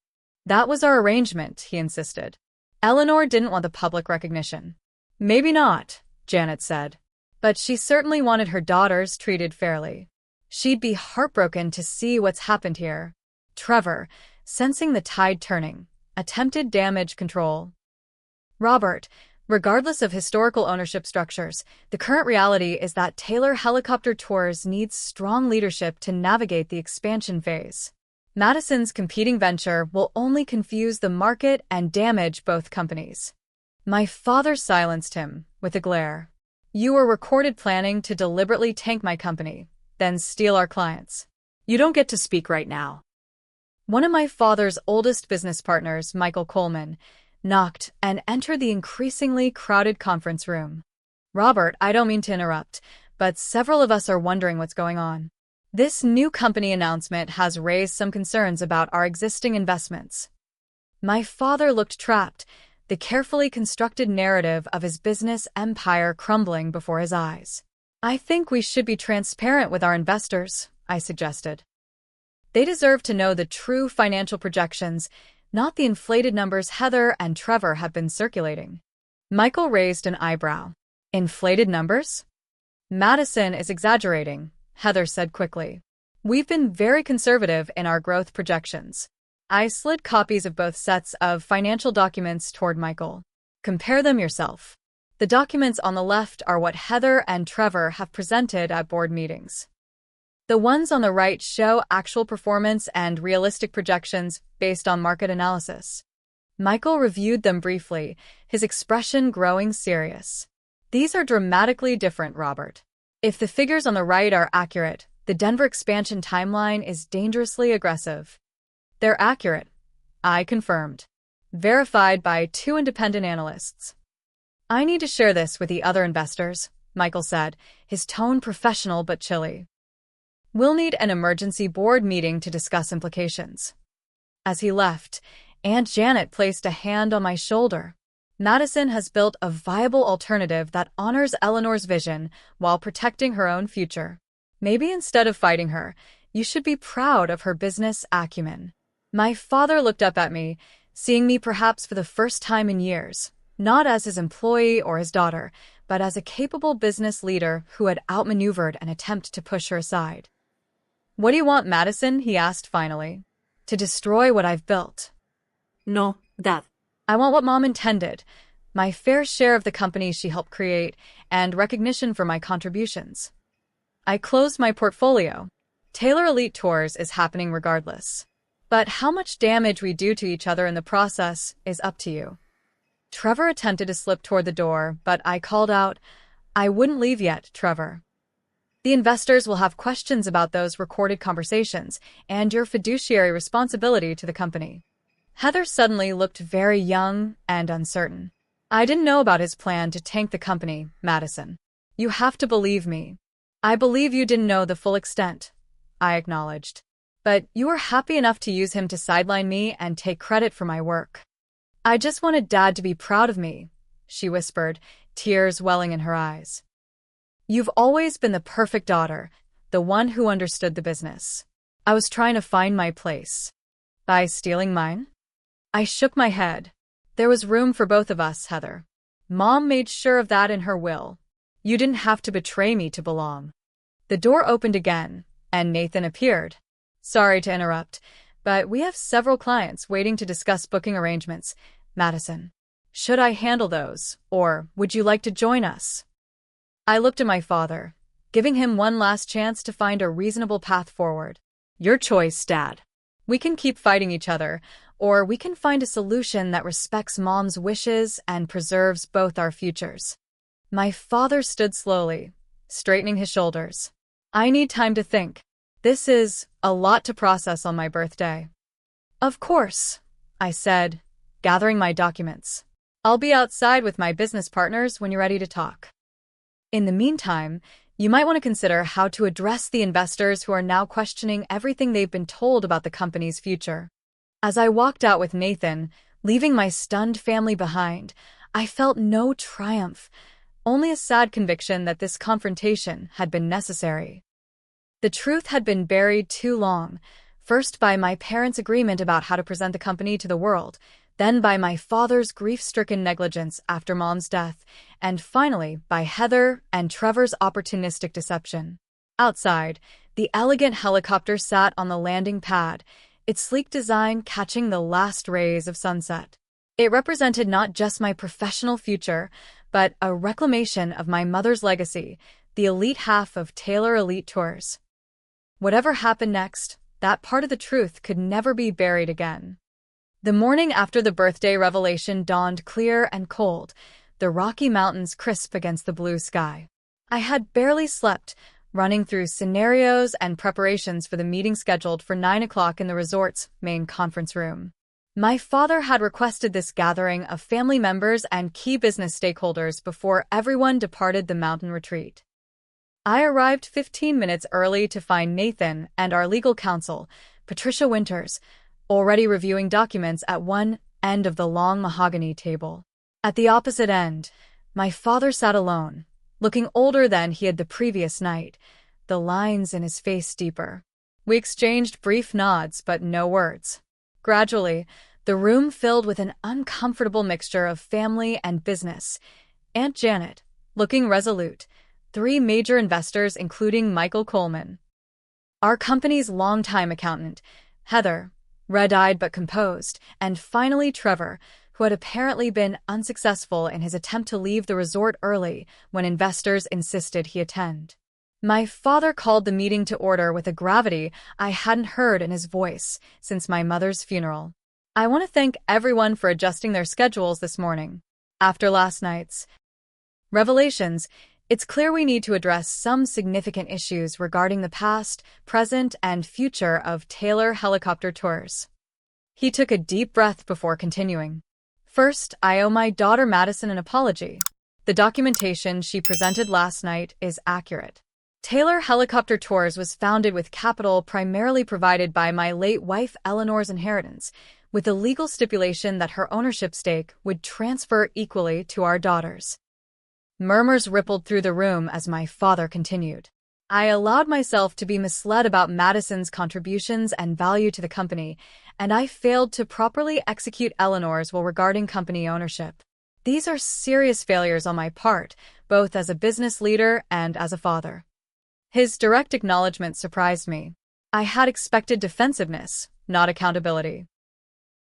"That was our arrangement," he insisted. "Eleanor didn't want the public recognition." "Maybe not," Janet said. "But she certainly wanted her daughters treated fairly. She'd be heartbroken to see what's happened here." Trevor, sensing the tide turning, attempted damage control. "Robert, regardless of historical ownership structures, the current reality is that Taylor Helicopter Tours needs strong leadership to navigate the expansion phase. Madison's competing venture will only confuse the market and damage both companies." My father silenced him with a glare. "You were recorded planning to deliberately tank my company, then steal our clients. You don't get to speak right now." One of my father's oldest business partners, Michael Coleman, knocked and entered the increasingly crowded conference room. "Robert, I don't mean to interrupt, but several of us are wondering what's going on. This new company announcement has raised some concerns about our existing investments." My father looked trapped, the carefully constructed narrative of his business empire crumbling before his eyes. "I think we should be transparent with our investors," I suggested. "They deserve to know the true financial projections, not the inflated numbers Heather and Trevor have been circulating." Michael raised an eyebrow. "Inflated numbers?" "Madison is exaggerating," Heather said quickly. "We've been very conservative in our growth projections." I slid copies of both sets of financial documents toward Michael. "Compare them yourself." The documents on the left are what Heather and Trevor have presented at board meetings. The ones on the right show actual performance and realistic projections based on market analysis. Michael reviewed them briefly, his expression growing serious. "These are dramatically different, Robert. If the figures on the right are accurate, the Denver expansion timeline is dangerously aggressive. They're accurate, I confirmed. Verified by 2 independent analysts. I need to share this with the other investors, Michael said, his tone professional but chilly. We'll need an emergency board meeting to discuss implications. As he left, Aunt Janet placed a hand on my shoulder. Madison has built a viable alternative that honors Eleanor's vision while protecting her own future. Maybe instead of fighting her, you should be proud of her business acumen. My father looked up at me, seeing me perhaps for the first time in years, not as his employee or his daughter, but as a capable business leader who had outmaneuvered an attempt to push her aside. "What do you want, Madison?" he asked finally. "To destroy what I've built." No, Dad. "I want what Mom intended, my fair share of the company she helped create, and recognition for my contributions." I closed my portfolio. Taylor Elite Tours is happening regardless. But how much damage we do to each other in the process is up to you. Trevor attempted to slip toward the door, but I called out, "I wouldn't leave yet, Trevor. The investors will have questions about those recorded conversations and your fiduciary responsibility to the company." Heather suddenly looked very young and uncertain. "I didn't know about his plan to tank the company, Madison. You have to believe me." "I believe you didn't know the full extent," I acknowledged. "But you were happy enough to use him to sideline me and take credit for my work." "I just wanted Dad to be proud of me," she whispered, tears welling in her eyes. "You've always been the perfect daughter, the one who understood the business. I was trying to find my place." "By stealing mine?" I shook my head. "There was room for both of us, Heather. Mom made sure of that in her will. You didn't have to betray me to belong." The door opened again, and Nathan appeared. "Sorry to interrupt, but we have several clients waiting to discuss booking arrangements, Madison. Should I handle those, or would you like to join us?" I looked at my father, giving him one last chance to find a reasonable path forward. "Your choice, Dad. We can keep fighting each other, or we can find a solution that respects Mom's wishes and preserves both our futures." My father stood slowly, straightening his shoulders. "I need time to think. This is a lot to process on my birthday." "Of course," I said, gathering my documents. "I'll be outside with my business partners when you're ready to talk. In the meantime, you might want to consider how to address the investors who are now questioning everything they've been told about the company's future." As I walked out with Nathan, leaving my stunned family behind, I felt no triumph, only a sad conviction that this confrontation had been necessary. The truth had been buried too long, first by my parents' agreement about how to present the company to the world, then by my father's grief-stricken negligence after Mom's death, and finally by Heather and Trevor's opportunistic deception. Outside, the elegant helicopter sat on the landing pad, its sleek design catching the last rays of sunset. It represented not just my professional future, but a reclamation of my mother's legacy, the elite half of Taylor Elite Tours. Whatever happened next, that part of the truth could never be buried again. The morning after the birthday revelation dawned clear and cold, the Rocky Mountains crisp against the blue sky. I had barely slept, running through scenarios and preparations for the meeting scheduled for 9 o'clock in the resort's main conference room. My father had requested this gathering of family members and key business stakeholders before everyone departed the mountain retreat. I arrived 15 minutes early to find Nathan and our legal counsel, Patricia Winters, already reviewing documents at one end of the long mahogany table. At the opposite end, my father sat alone, looking older than he had the previous night, the lines in his face deeper. We exchanged brief nods but no words. Gradually, the room filled with an uncomfortable mixture of family and business. Aunt Janet, looking resolute, 3 major investors including Michael Coleman, our company's longtime accountant, Heather, red-eyed but composed, and finally Trevor, who had apparently been unsuccessful in his attempt to leave the resort early when investors insisted he attend. My father called the meeting to order with a gravity I hadn't heard in his voice since my mother's funeral. "I want to thank everyone for adjusting their schedules this morning. After last night's revelations, It's clear we need to address some significant issues regarding the past, present, and future of Taylor Helicopter Tours. He took a deep breath before continuing. First, I owe my daughter Madison an apology. The documentation she presented last night is accurate. Taylor Helicopter Tours was founded with capital primarily provided by my late wife Eleanor's inheritance, with the legal stipulation that her ownership stake would transfer equally to our daughters. Murmurs rippled through the room as my father continued. I allowed myself to be misled about Madison's contributions and value to the company, and I failed to properly execute Eleanor's will regarding company ownership. These are serious failures on my part, both as a business leader and as a father. His direct acknowledgement surprised me. I had expected defensiveness, not accountability.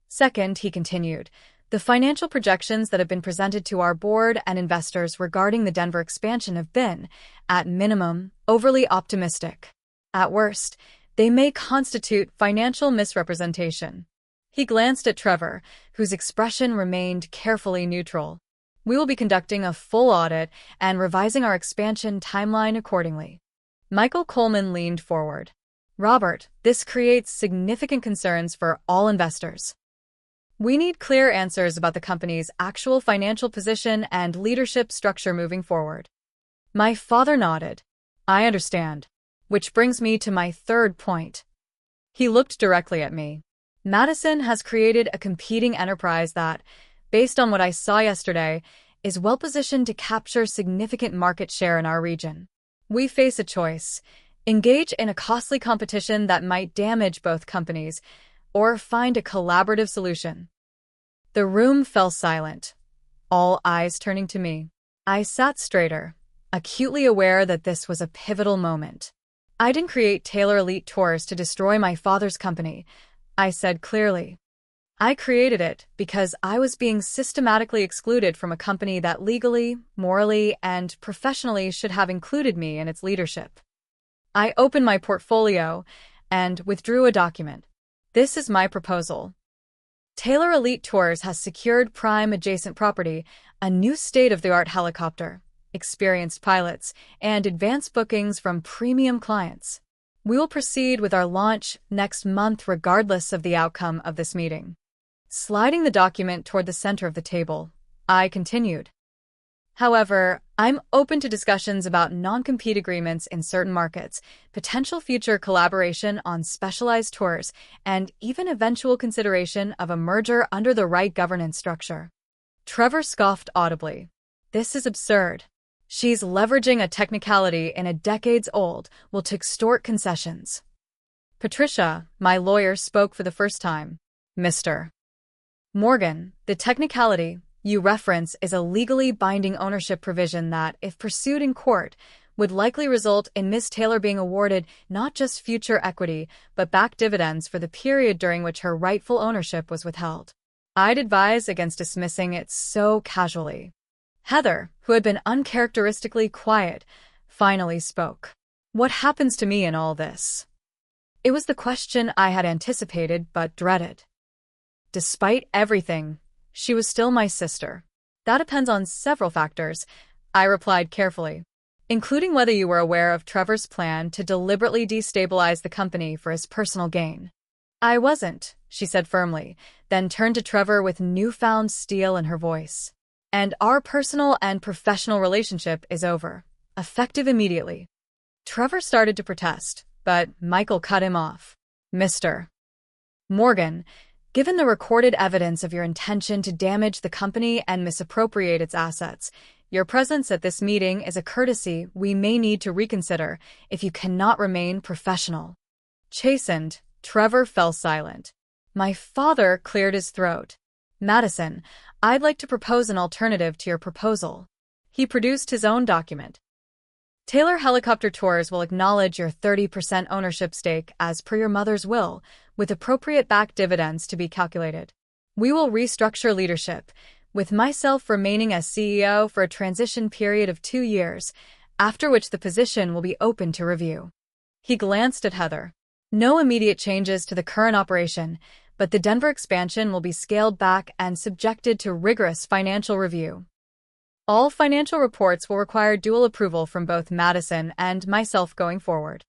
Second, he continued, the financial projections that have been presented to our board and investors regarding the Denver expansion have been, at minimum, overly optimistic. At worst, they may constitute financial misrepresentation. He glanced at Trevor, whose expression remained carefully neutral. We will be conducting a full audit and revising our expansion timeline accordingly. Michael Coleman leaned forward. Robert, this creates significant concerns for all investors. We need clear answers about the company's actual financial position and leadership structure moving forward. My father nodded. I understand. Which brings me to my third point. He looked directly at me. Madison has created a competing enterprise that, based on what I saw yesterday, is well-positioned to capture significant market share in our region. We face a choice: engage in a costly competition that might damage both companies, or find a collaborative solution. The room fell silent, all eyes turning to me. I sat straighter, acutely aware that this was a pivotal moment. I didn't create Taylor Elite Tours to destroy my father's company, I said clearly. I created it because I was being systematically excluded from a company that legally, morally, and professionally should have included me in its leadership. I opened my portfolio and withdrew a document. This is my proposal. Taylor Elite Tours has secured prime adjacent property, a new state-of-the-art helicopter, experienced pilots, and advanced bookings from premium clients. We will proceed with our launch next month regardless of the outcome of this meeting. Sliding the document toward the center of the table, I continued. However, I'm open to discussions about non-compete agreements in certain markets, potential future collaboration on specialized tours, and even eventual consideration of a merger under the right governance structure. Trevor scoffed audibly. This is absurd. She's leveraging a technicality in a decades-old will to extort concessions. Patricia, my lawyer, spoke for the first time. Mr. Morgan, the technicality you reference is a legally binding ownership provision that, if pursued in court, would likely result in Ms. Taylor being awarded not just future equity, but back dividends for the period during which her rightful ownership was withheld. I'd advise against dismissing it so casually. Heather, who had been uncharacteristically quiet, finally spoke. What happens to me in all this? It was the question I had anticipated but dreaded. Despite everything, she was still my sister. That depends on several factors, I replied carefully, including whether you were aware of Trevor's plan to deliberately destabilize the company for his personal gain. I wasn't, she said firmly, then turned to Trevor with newfound steel in her voice. And our personal and professional relationship is over, effective immediately. Trevor started to protest, but Michael cut him off. Mr. Morgan, given the recorded evidence of your intention to damage the company and misappropriate its assets, your presence at this meeting is a courtesy we may need to reconsider if you cannot remain professional. Chastened, Trevor fell silent. My father cleared his throat. Madison, I'd like to propose an alternative to your proposal. He produced his own document. Taylor Helicopter Tours will acknowledge your 30% ownership stake as per your mother's will, with appropriate back dividends to be calculated. We will restructure leadership, with myself remaining as CEO for a transition period of 2 years, after which the position will be open to review. He glanced at Heather. No immediate changes to the current operation, but the Denver expansion will be scaled back and subjected to rigorous financial review. All financial reports will require dual approval from both Madison and myself going forward.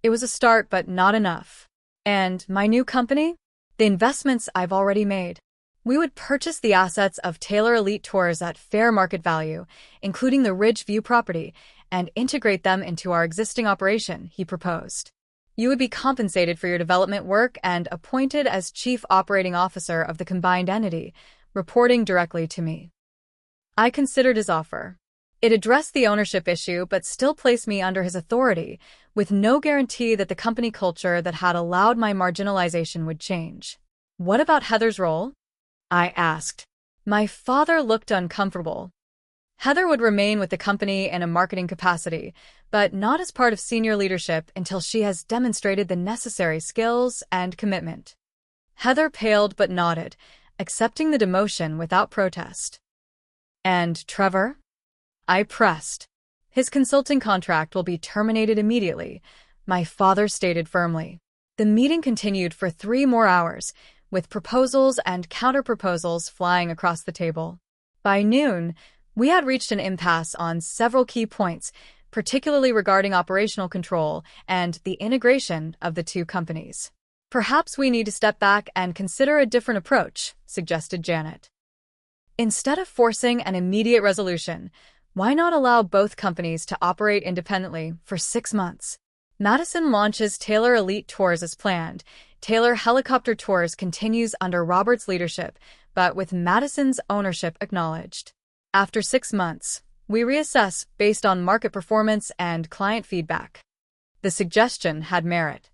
It was a start, but not enough. And my new company? The investments I've already made. We would purchase the assets of Taylor Elite Tours at fair market value, including the Ridge View property, and integrate them into our existing operation, he proposed. You would be compensated for your development work and appointed as Chief Operating Officer of the combined entity, reporting directly to me. I considered his offer. It addressed the ownership issue but still placed me under his authority, with no guarantee that the company culture that had allowed my marginalization would change. What about Heather's role? I asked. My father looked uncomfortable. Heather would remain with the company in a marketing capacity, but not as part of senior leadership until she has demonstrated the necessary skills and commitment. Heather paled but nodded, accepting the demotion without protest. And Trevor? I pressed. His consulting contract will be terminated immediately, my father stated firmly. The meeting continued for 3 more hours, with proposals and counter-proposals flying across the table. By noon, we had reached an impasse on several key points, particularly regarding operational control and the integration of the two companies. Perhaps we need to step back and consider a different approach, suggested Janet. Instead of forcing an immediate resolution, why not allow both companies to operate independently for 6 months? Madison launches Taylor Elite Tours as planned. Taylor Helicopter Tours continues under Robert's leadership, but with Madison's ownership acknowledged. After 6 months, we reassess based on market performance and client feedback. The suggestion had merit.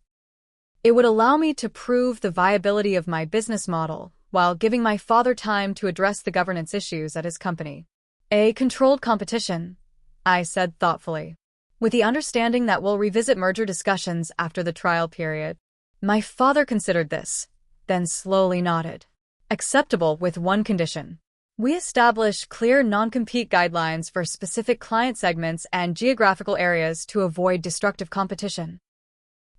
It would allow me to prove the viability of my business model while giving my father time to address the governance issues at his company. A controlled competition, I said thoughtfully, with the understanding that we'll revisit merger discussions after the trial period. My father considered this, then slowly nodded. Acceptable with one condition. We establish clear non-compete guidelines for specific client segments and geographical areas to avoid destructive competition.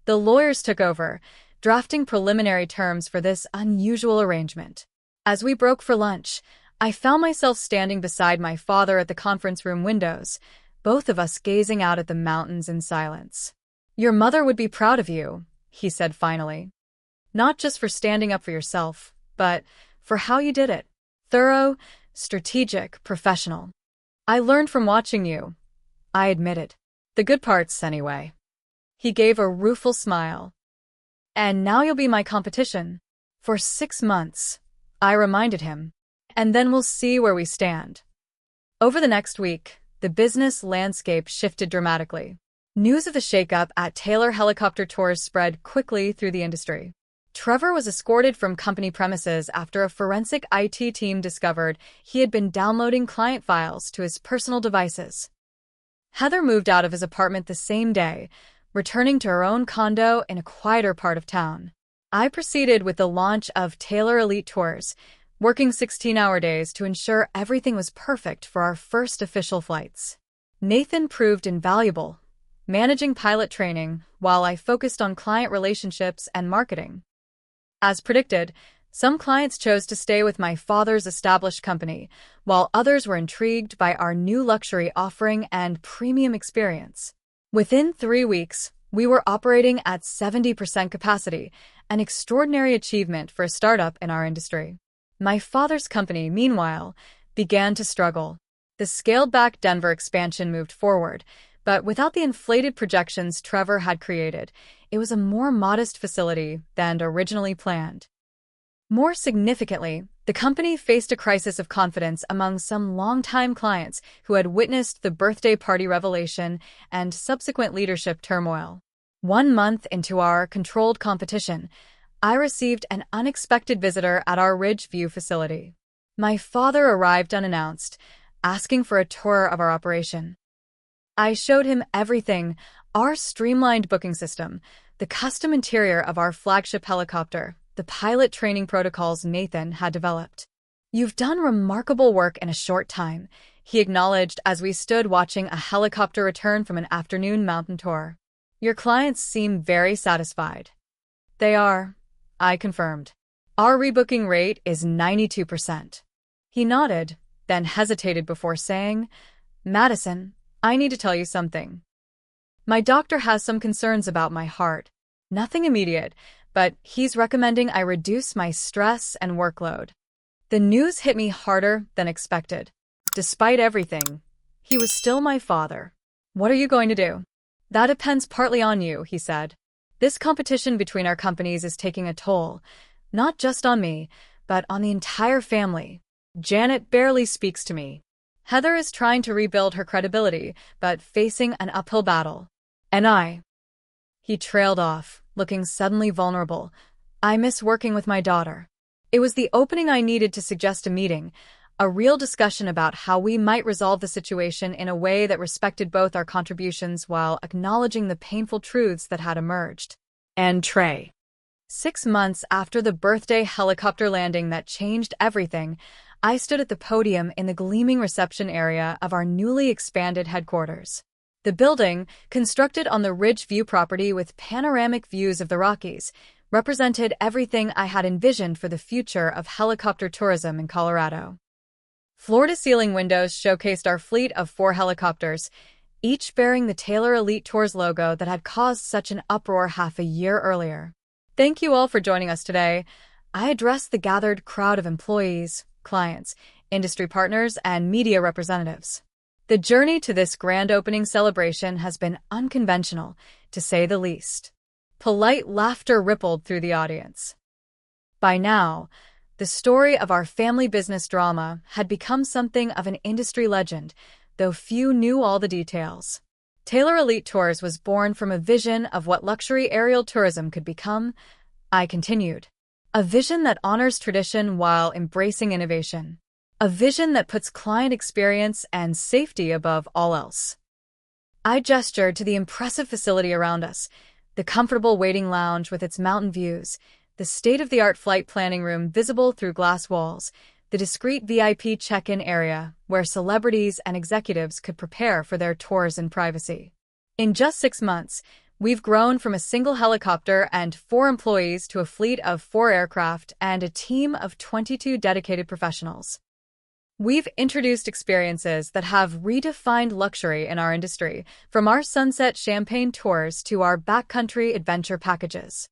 The lawyers took over, drafting preliminary terms for this unusual arrangement. As we broke for lunch, I found myself standing beside my father at the conference room windows, both of us gazing out at the mountains in silence. Your mother would be proud of you, he said finally. Not just for standing up for yourself, but for how you did it. Thorough, strategic, professional. I learned from watching you, I admitted. The good parts, anyway. He gave a rueful smile. And now you'll be my competition. For 6 months, I reminded him. And then we'll see where we stand. Over the next week, the business landscape shifted dramatically. News of the shakeup at Taylor Helicopter Tours spread quickly through the industry. Trevor was escorted from company premises after a forensic IT team discovered he had been downloading client files to his personal devices. Heather moved out of his apartment the same day, returning to her own condo in a quieter part of town. I proceeded with the launch of Taylor Elite Tours, working 16-hour days to ensure everything was perfect for our first official flights. Nathan proved invaluable, managing pilot training while I focused on client relationships and marketing. As predicted, some clients chose to stay with my father's established company, while others were intrigued by our new luxury offering and premium experience. Within 3 weeks, we were operating at 70% capacity, an extraordinary achievement for a startup in our industry. My father's company, meanwhile, began to struggle. The scaled-back Denver expansion moved forward, but without the inflated projections Trevor had created, it was a more modest facility than originally planned. More significantly, the company faced a crisis of confidence among some longtime clients who had witnessed the birthday party revelation and subsequent leadership turmoil. 1 month into our controlled competition, I received an unexpected visitor at our Ridge View facility. My father arrived unannounced, asking for a tour of our operation. I showed him everything: our streamlined booking system, the custom interior of our flagship helicopter, the pilot training protocols Nathan had developed. You've done remarkable work in a short time, he acknowledged as we stood watching a helicopter return from an afternoon mountain tour. Your clients seem very satisfied. They are, I confirmed. Our rebooking rate is 92%. He nodded, then hesitated before saying, "Madison, I need to tell you something. My doctor has some concerns about my heart. Nothing immediate, but he's recommending I reduce my stress and workload." The news hit me harder than expected. Despite everything, he was still my father. "What are you going to do?" "That depends partly on you," he said. "This competition between our companies is taking a toll, not just on me, but on the entire family. Janet barely speaks to me. Heather is trying to rebuild her credibility, but facing an uphill battle. And I—" He trailed off, looking suddenly vulnerable. "I miss working with my daughter." It was the opening I needed to suggest a meeting, a real discussion about how we might resolve the situation in a way that respected both our contributions while acknowledging the painful truths that had emerged. And Trey. 6 months after the birthday helicopter landing that changed everything, I stood at the podium in the gleaming reception area of our newly expanded headquarters. The building, constructed on the Ridgeview property with panoramic views of the Rockies, represented everything I had envisioned for the future of helicopter tourism in Colorado. Floor-to-ceiling windows showcased our fleet of 4 helicopters, each bearing the Taylor Elite Tours logo that had caused such an uproar half a year earlier. "Thank you all for joining us today." I addressed the gathered crowd of employees, clients, industry partners, and media representatives. The journey to this grand opening celebration has been unconventional, to say the least. Polite laughter rippled through the audience. By now, the story of our family business drama had become something of an industry legend, though few knew all the details. Taylor Elite Tours was born from a vision of what luxury aerial tourism could become, I continued. A vision that honors tradition while embracing innovation. A vision that puts client experience and safety above all else. I gestured to the impressive facility around us, the comfortable waiting lounge with its mountain views, the state-of-the-art flight planning room visible through glass walls, the discreet VIP check-in area where celebrities and executives could prepare for their tours in privacy. In just 6 months, we've grown from a single helicopter and 4 employees to a fleet of 4 aircraft and a team of 22 dedicated professionals. We've introduced experiences that have redefined luxury in our industry, from our sunset champagne tours to our backcountry adventure packages.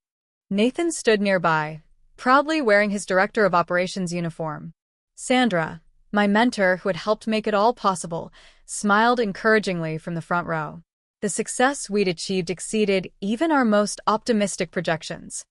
Nathan stood nearby, proudly wearing his Director of Operations uniform. Sandra, my mentor who had helped make it all possible, smiled encouragingly from the front row. The success we'd achieved exceeded even our most optimistic projections.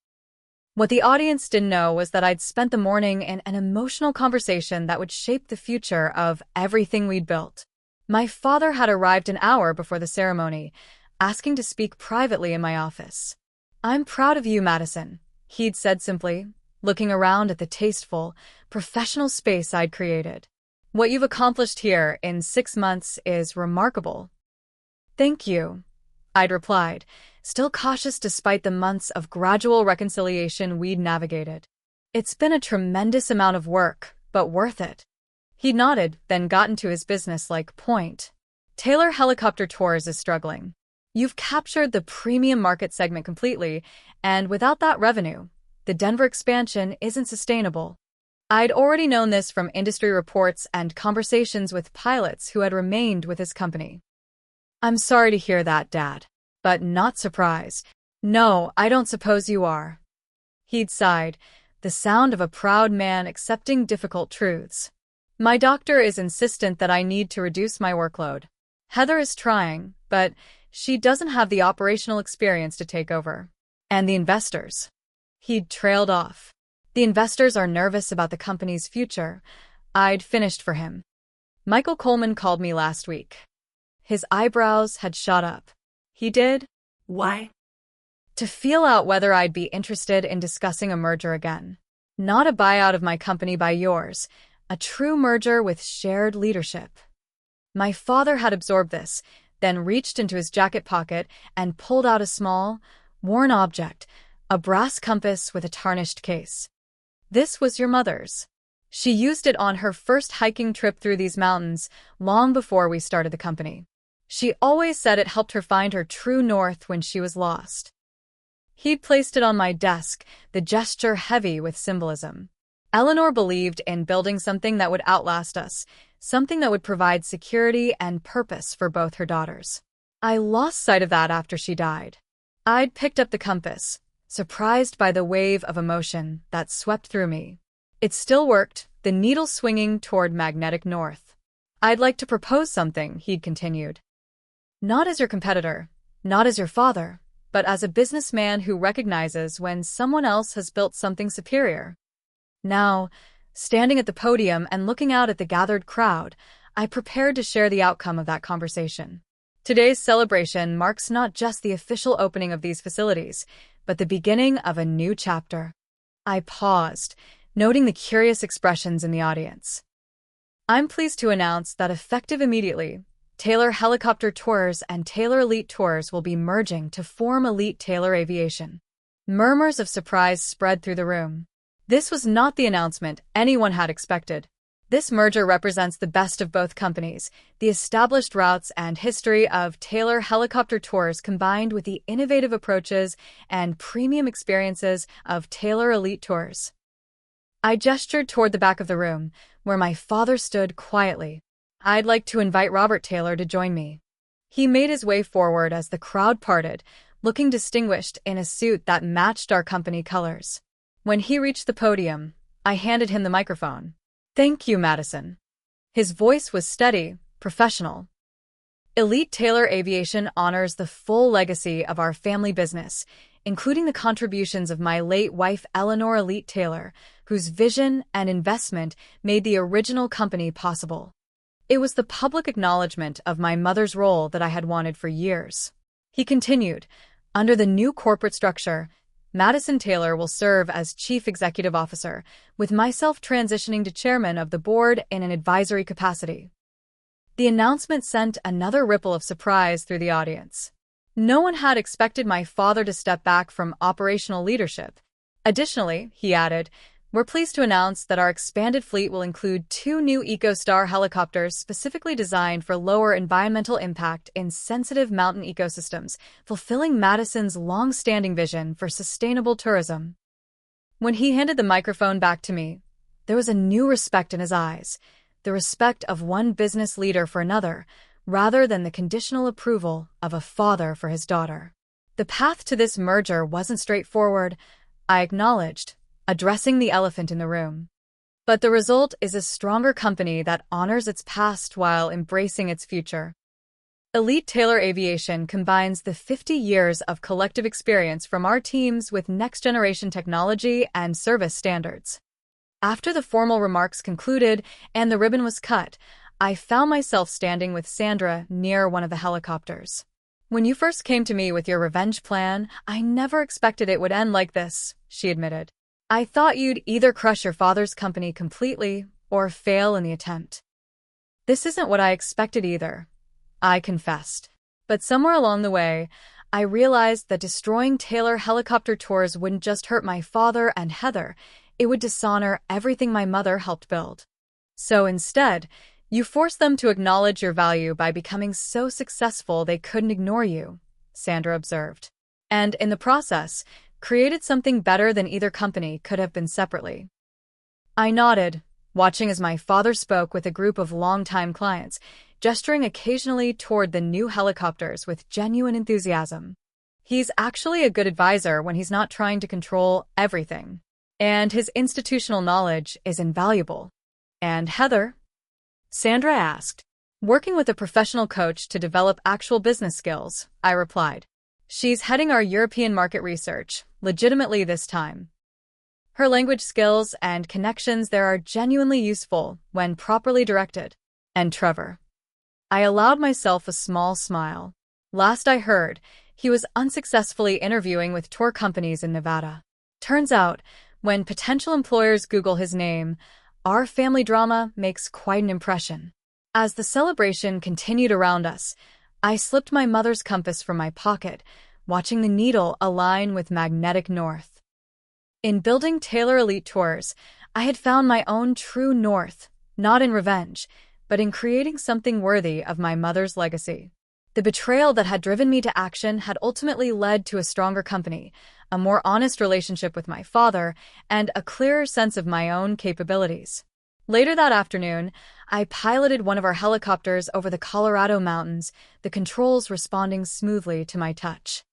What the audience didn't know was that I'd spent the morning in an emotional conversation that would shape the future of everything we'd built. My father had arrived an hour before the ceremony, asking to speak privately in my office. "I'm proud of you, Madison," he'd said simply, looking around at the tasteful, professional space I'd created. "What you've accomplished here in 6 months is remarkable." "Thank you," I'd replied, still cautious despite the months of gradual reconciliation we'd navigated. "It's been a tremendous amount of work, but worth it." He nodded, then got into his business-like point. "Taylor Helicopter Tours is struggling. You've captured the premium market segment completely, and without that revenue, the Denver expansion isn't sustainable." I'd already known this from industry reports and conversations with pilots who had remained with his company. "I'm sorry to hear that, Dad, but not surprised." "No, I don't suppose you are." He'd sighed, the sound of a proud man accepting difficult truths. "My doctor is insistent that I need to reduce my workload. Heather is trying, but she doesn't have the operational experience to take over. And the investors." He'd trailed off. "The investors are nervous about the company's future." I'd finished for him. "Michael Coleman called me last week." His eyebrows had shot up. "He did?" Why? "To feel out whether I'd be interested in discussing a merger again. Not a buyout of my company by yours, a true merger with shared leadership." My father had absorbed this, then reached into his jacket pocket and pulled out a small, worn object, a brass compass with a tarnished case. "This was your mother's. She used it on her first hiking trip through these mountains long before we started the company. She always said it helped her find her true north when she was lost." He'd placed it on my desk, the gesture heavy with symbolism. Eleanor believed in building something that would outlast us, something that would provide security and purpose for both her daughters. I lost sight of that after she died. I'd picked up the compass, surprised by the wave of emotion that swept through me. It still worked, the needle swinging toward magnetic north. I'd like to propose something, he'd continued. Not as your competitor, not as your father, but as a businessman who recognizes when someone else has built something superior. Now, standing at the podium and looking out at the gathered crowd, I prepared to share the outcome of that conversation. Today's celebration marks not just the official opening of these facilities, but the beginning of a new chapter. I paused, noting the curious expressions in the audience. I'm pleased to announce that effective immediately, Taylor Helicopter Tours and Taylor Elite Tours will be merging to form Elite Taylor Aviation. Murmurs of surprise spread through the room. This was not the announcement anyone had expected. This merger represents the best of both companies, the established routes and history of Taylor Helicopter Tours combined with the innovative approaches and premium experiences of Taylor Elite Tours. I gestured toward the back of the room, where my father stood quietly. I'd like to invite Robert Taylor to join me. He made his way forward as the crowd parted, looking distinguished in a suit that matched our company colors. When he reached the podium, I handed him the microphone. Thank you, Madison. His voice was steady, professional. Elite Taylor Aviation honors the full legacy of our family business, including the contributions of my late wife Eleanor Elite Taylor, whose vision and investment made the original company possible. It was the public acknowledgement of my mother's role that I had wanted for years. He continued, under the new corporate structure, Madison Taylor will serve as Chief Executive Officer, with myself transitioning to Chairman of the Board in an advisory capacity. The announcement sent another ripple of surprise through the audience. No one had expected my father to step back from operational leadership. Additionally, he added, we're pleased to announce that our expanded fleet will include 2 new EcoStar helicopters specifically designed for lower environmental impact in sensitive mountain ecosystems, fulfilling Madison's long-standing vision for sustainable tourism. When he handed the microphone back to me, there was a new respect in his eyes, the respect of one business leader for another, rather than the conditional approval of a father for his daughter. The path to this merger wasn't straightforward, I acknowledged, addressing the elephant in the room. But the result is a stronger company that honors its past while embracing its future. Elite Taylor Aviation combines the 50 years of collective experience from our teams with next-generation technology and service standards. After the formal remarks concluded and the ribbon was cut, I found myself standing with Sandra near one of the helicopters. When you first came to me with your revenge plan, I never expected it would end like this, she admitted. I thought you'd either crush your father's company completely or fail in the attempt. This isn't what I expected either, I confessed. But somewhere along the way, I realized that destroying Taylor Helicopter Tours wouldn't just hurt my father and Heather, it would dishonor everything my mother helped build. So instead, you forced them to acknowledge your value by becoming so successful they couldn't ignore you, Sandra observed. And in the process, created something better than either company could have been separately. I nodded, watching as my father spoke with a group of longtime clients, gesturing occasionally toward the new helicopters with genuine enthusiasm. He's actually a good advisor when he's not trying to control everything. And his institutional knowledge is invaluable. And Heather? Sandra asked. Working with a professional coach to develop actual business skills, I replied. She's heading our European market research, legitimately this time. Her language skills and connections there are genuinely useful when properly directed. And Trevor. I allowed myself a small smile. Last I heard, he was unsuccessfully interviewing with tour companies in Nevada. Turns out, when potential employers Google his name, our family drama makes quite an impression. As the celebration continued around us, I slipped my mother's compass from my pocket, watching the needle align with magnetic north. In building Taylor Elite Tours, I had found my own true north, not in revenge, but in creating something worthy of my mother's legacy. The betrayal that had driven me to action had ultimately led to a stronger company, a more honest relationship with my father, and a clearer sense of my own capabilities. Later that afternoon, I piloted one of our helicopters over the Colorado mountains, the controls responding smoothly to my touch.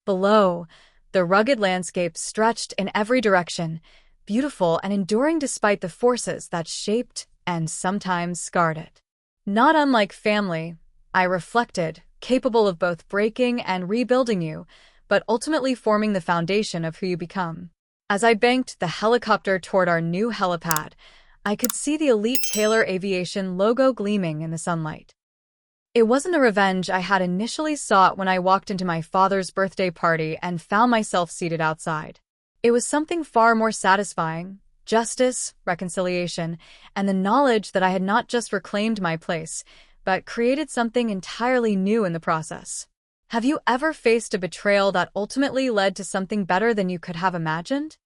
Below, the rugged landscape stretched in every direction, beautiful and enduring despite the forces that shaped and sometimes scarred it. Not unlike family, I reflected, capable of both breaking and rebuilding you, but ultimately forming the foundation of who you become. As I banked the helicopter toward our new helipad, I could see the Elite Taylor Aviation logo gleaming in the sunlight. It wasn't a revenge I had initially sought when I walked into my father's birthday party and found myself seated outside. It was something far more satisfying: justice, reconciliation, and the knowledge that I had not just reclaimed my place, but created something entirely new in the process. Have you ever faced a betrayal that ultimately led to something better than you could have imagined?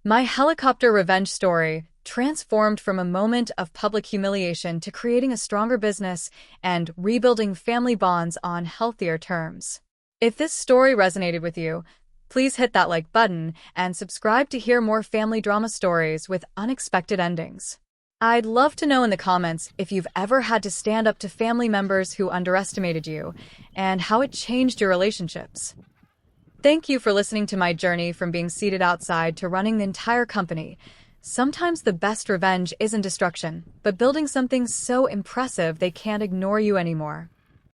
My helicopter revenge story transformed from a moment of public humiliation to creating a stronger business and rebuilding family bonds on healthier terms. If this story resonated with you, please hit that like button and subscribe to hear more family drama stories with unexpected endings. I'd love to know in the comments if you've ever had to stand up to family members who underestimated you and how it changed your relationships. Thank you for listening to my journey from being seated outside to running the entire company. Sometimes the best revenge isn't destruction, but building something so impressive they can't ignore you anymore.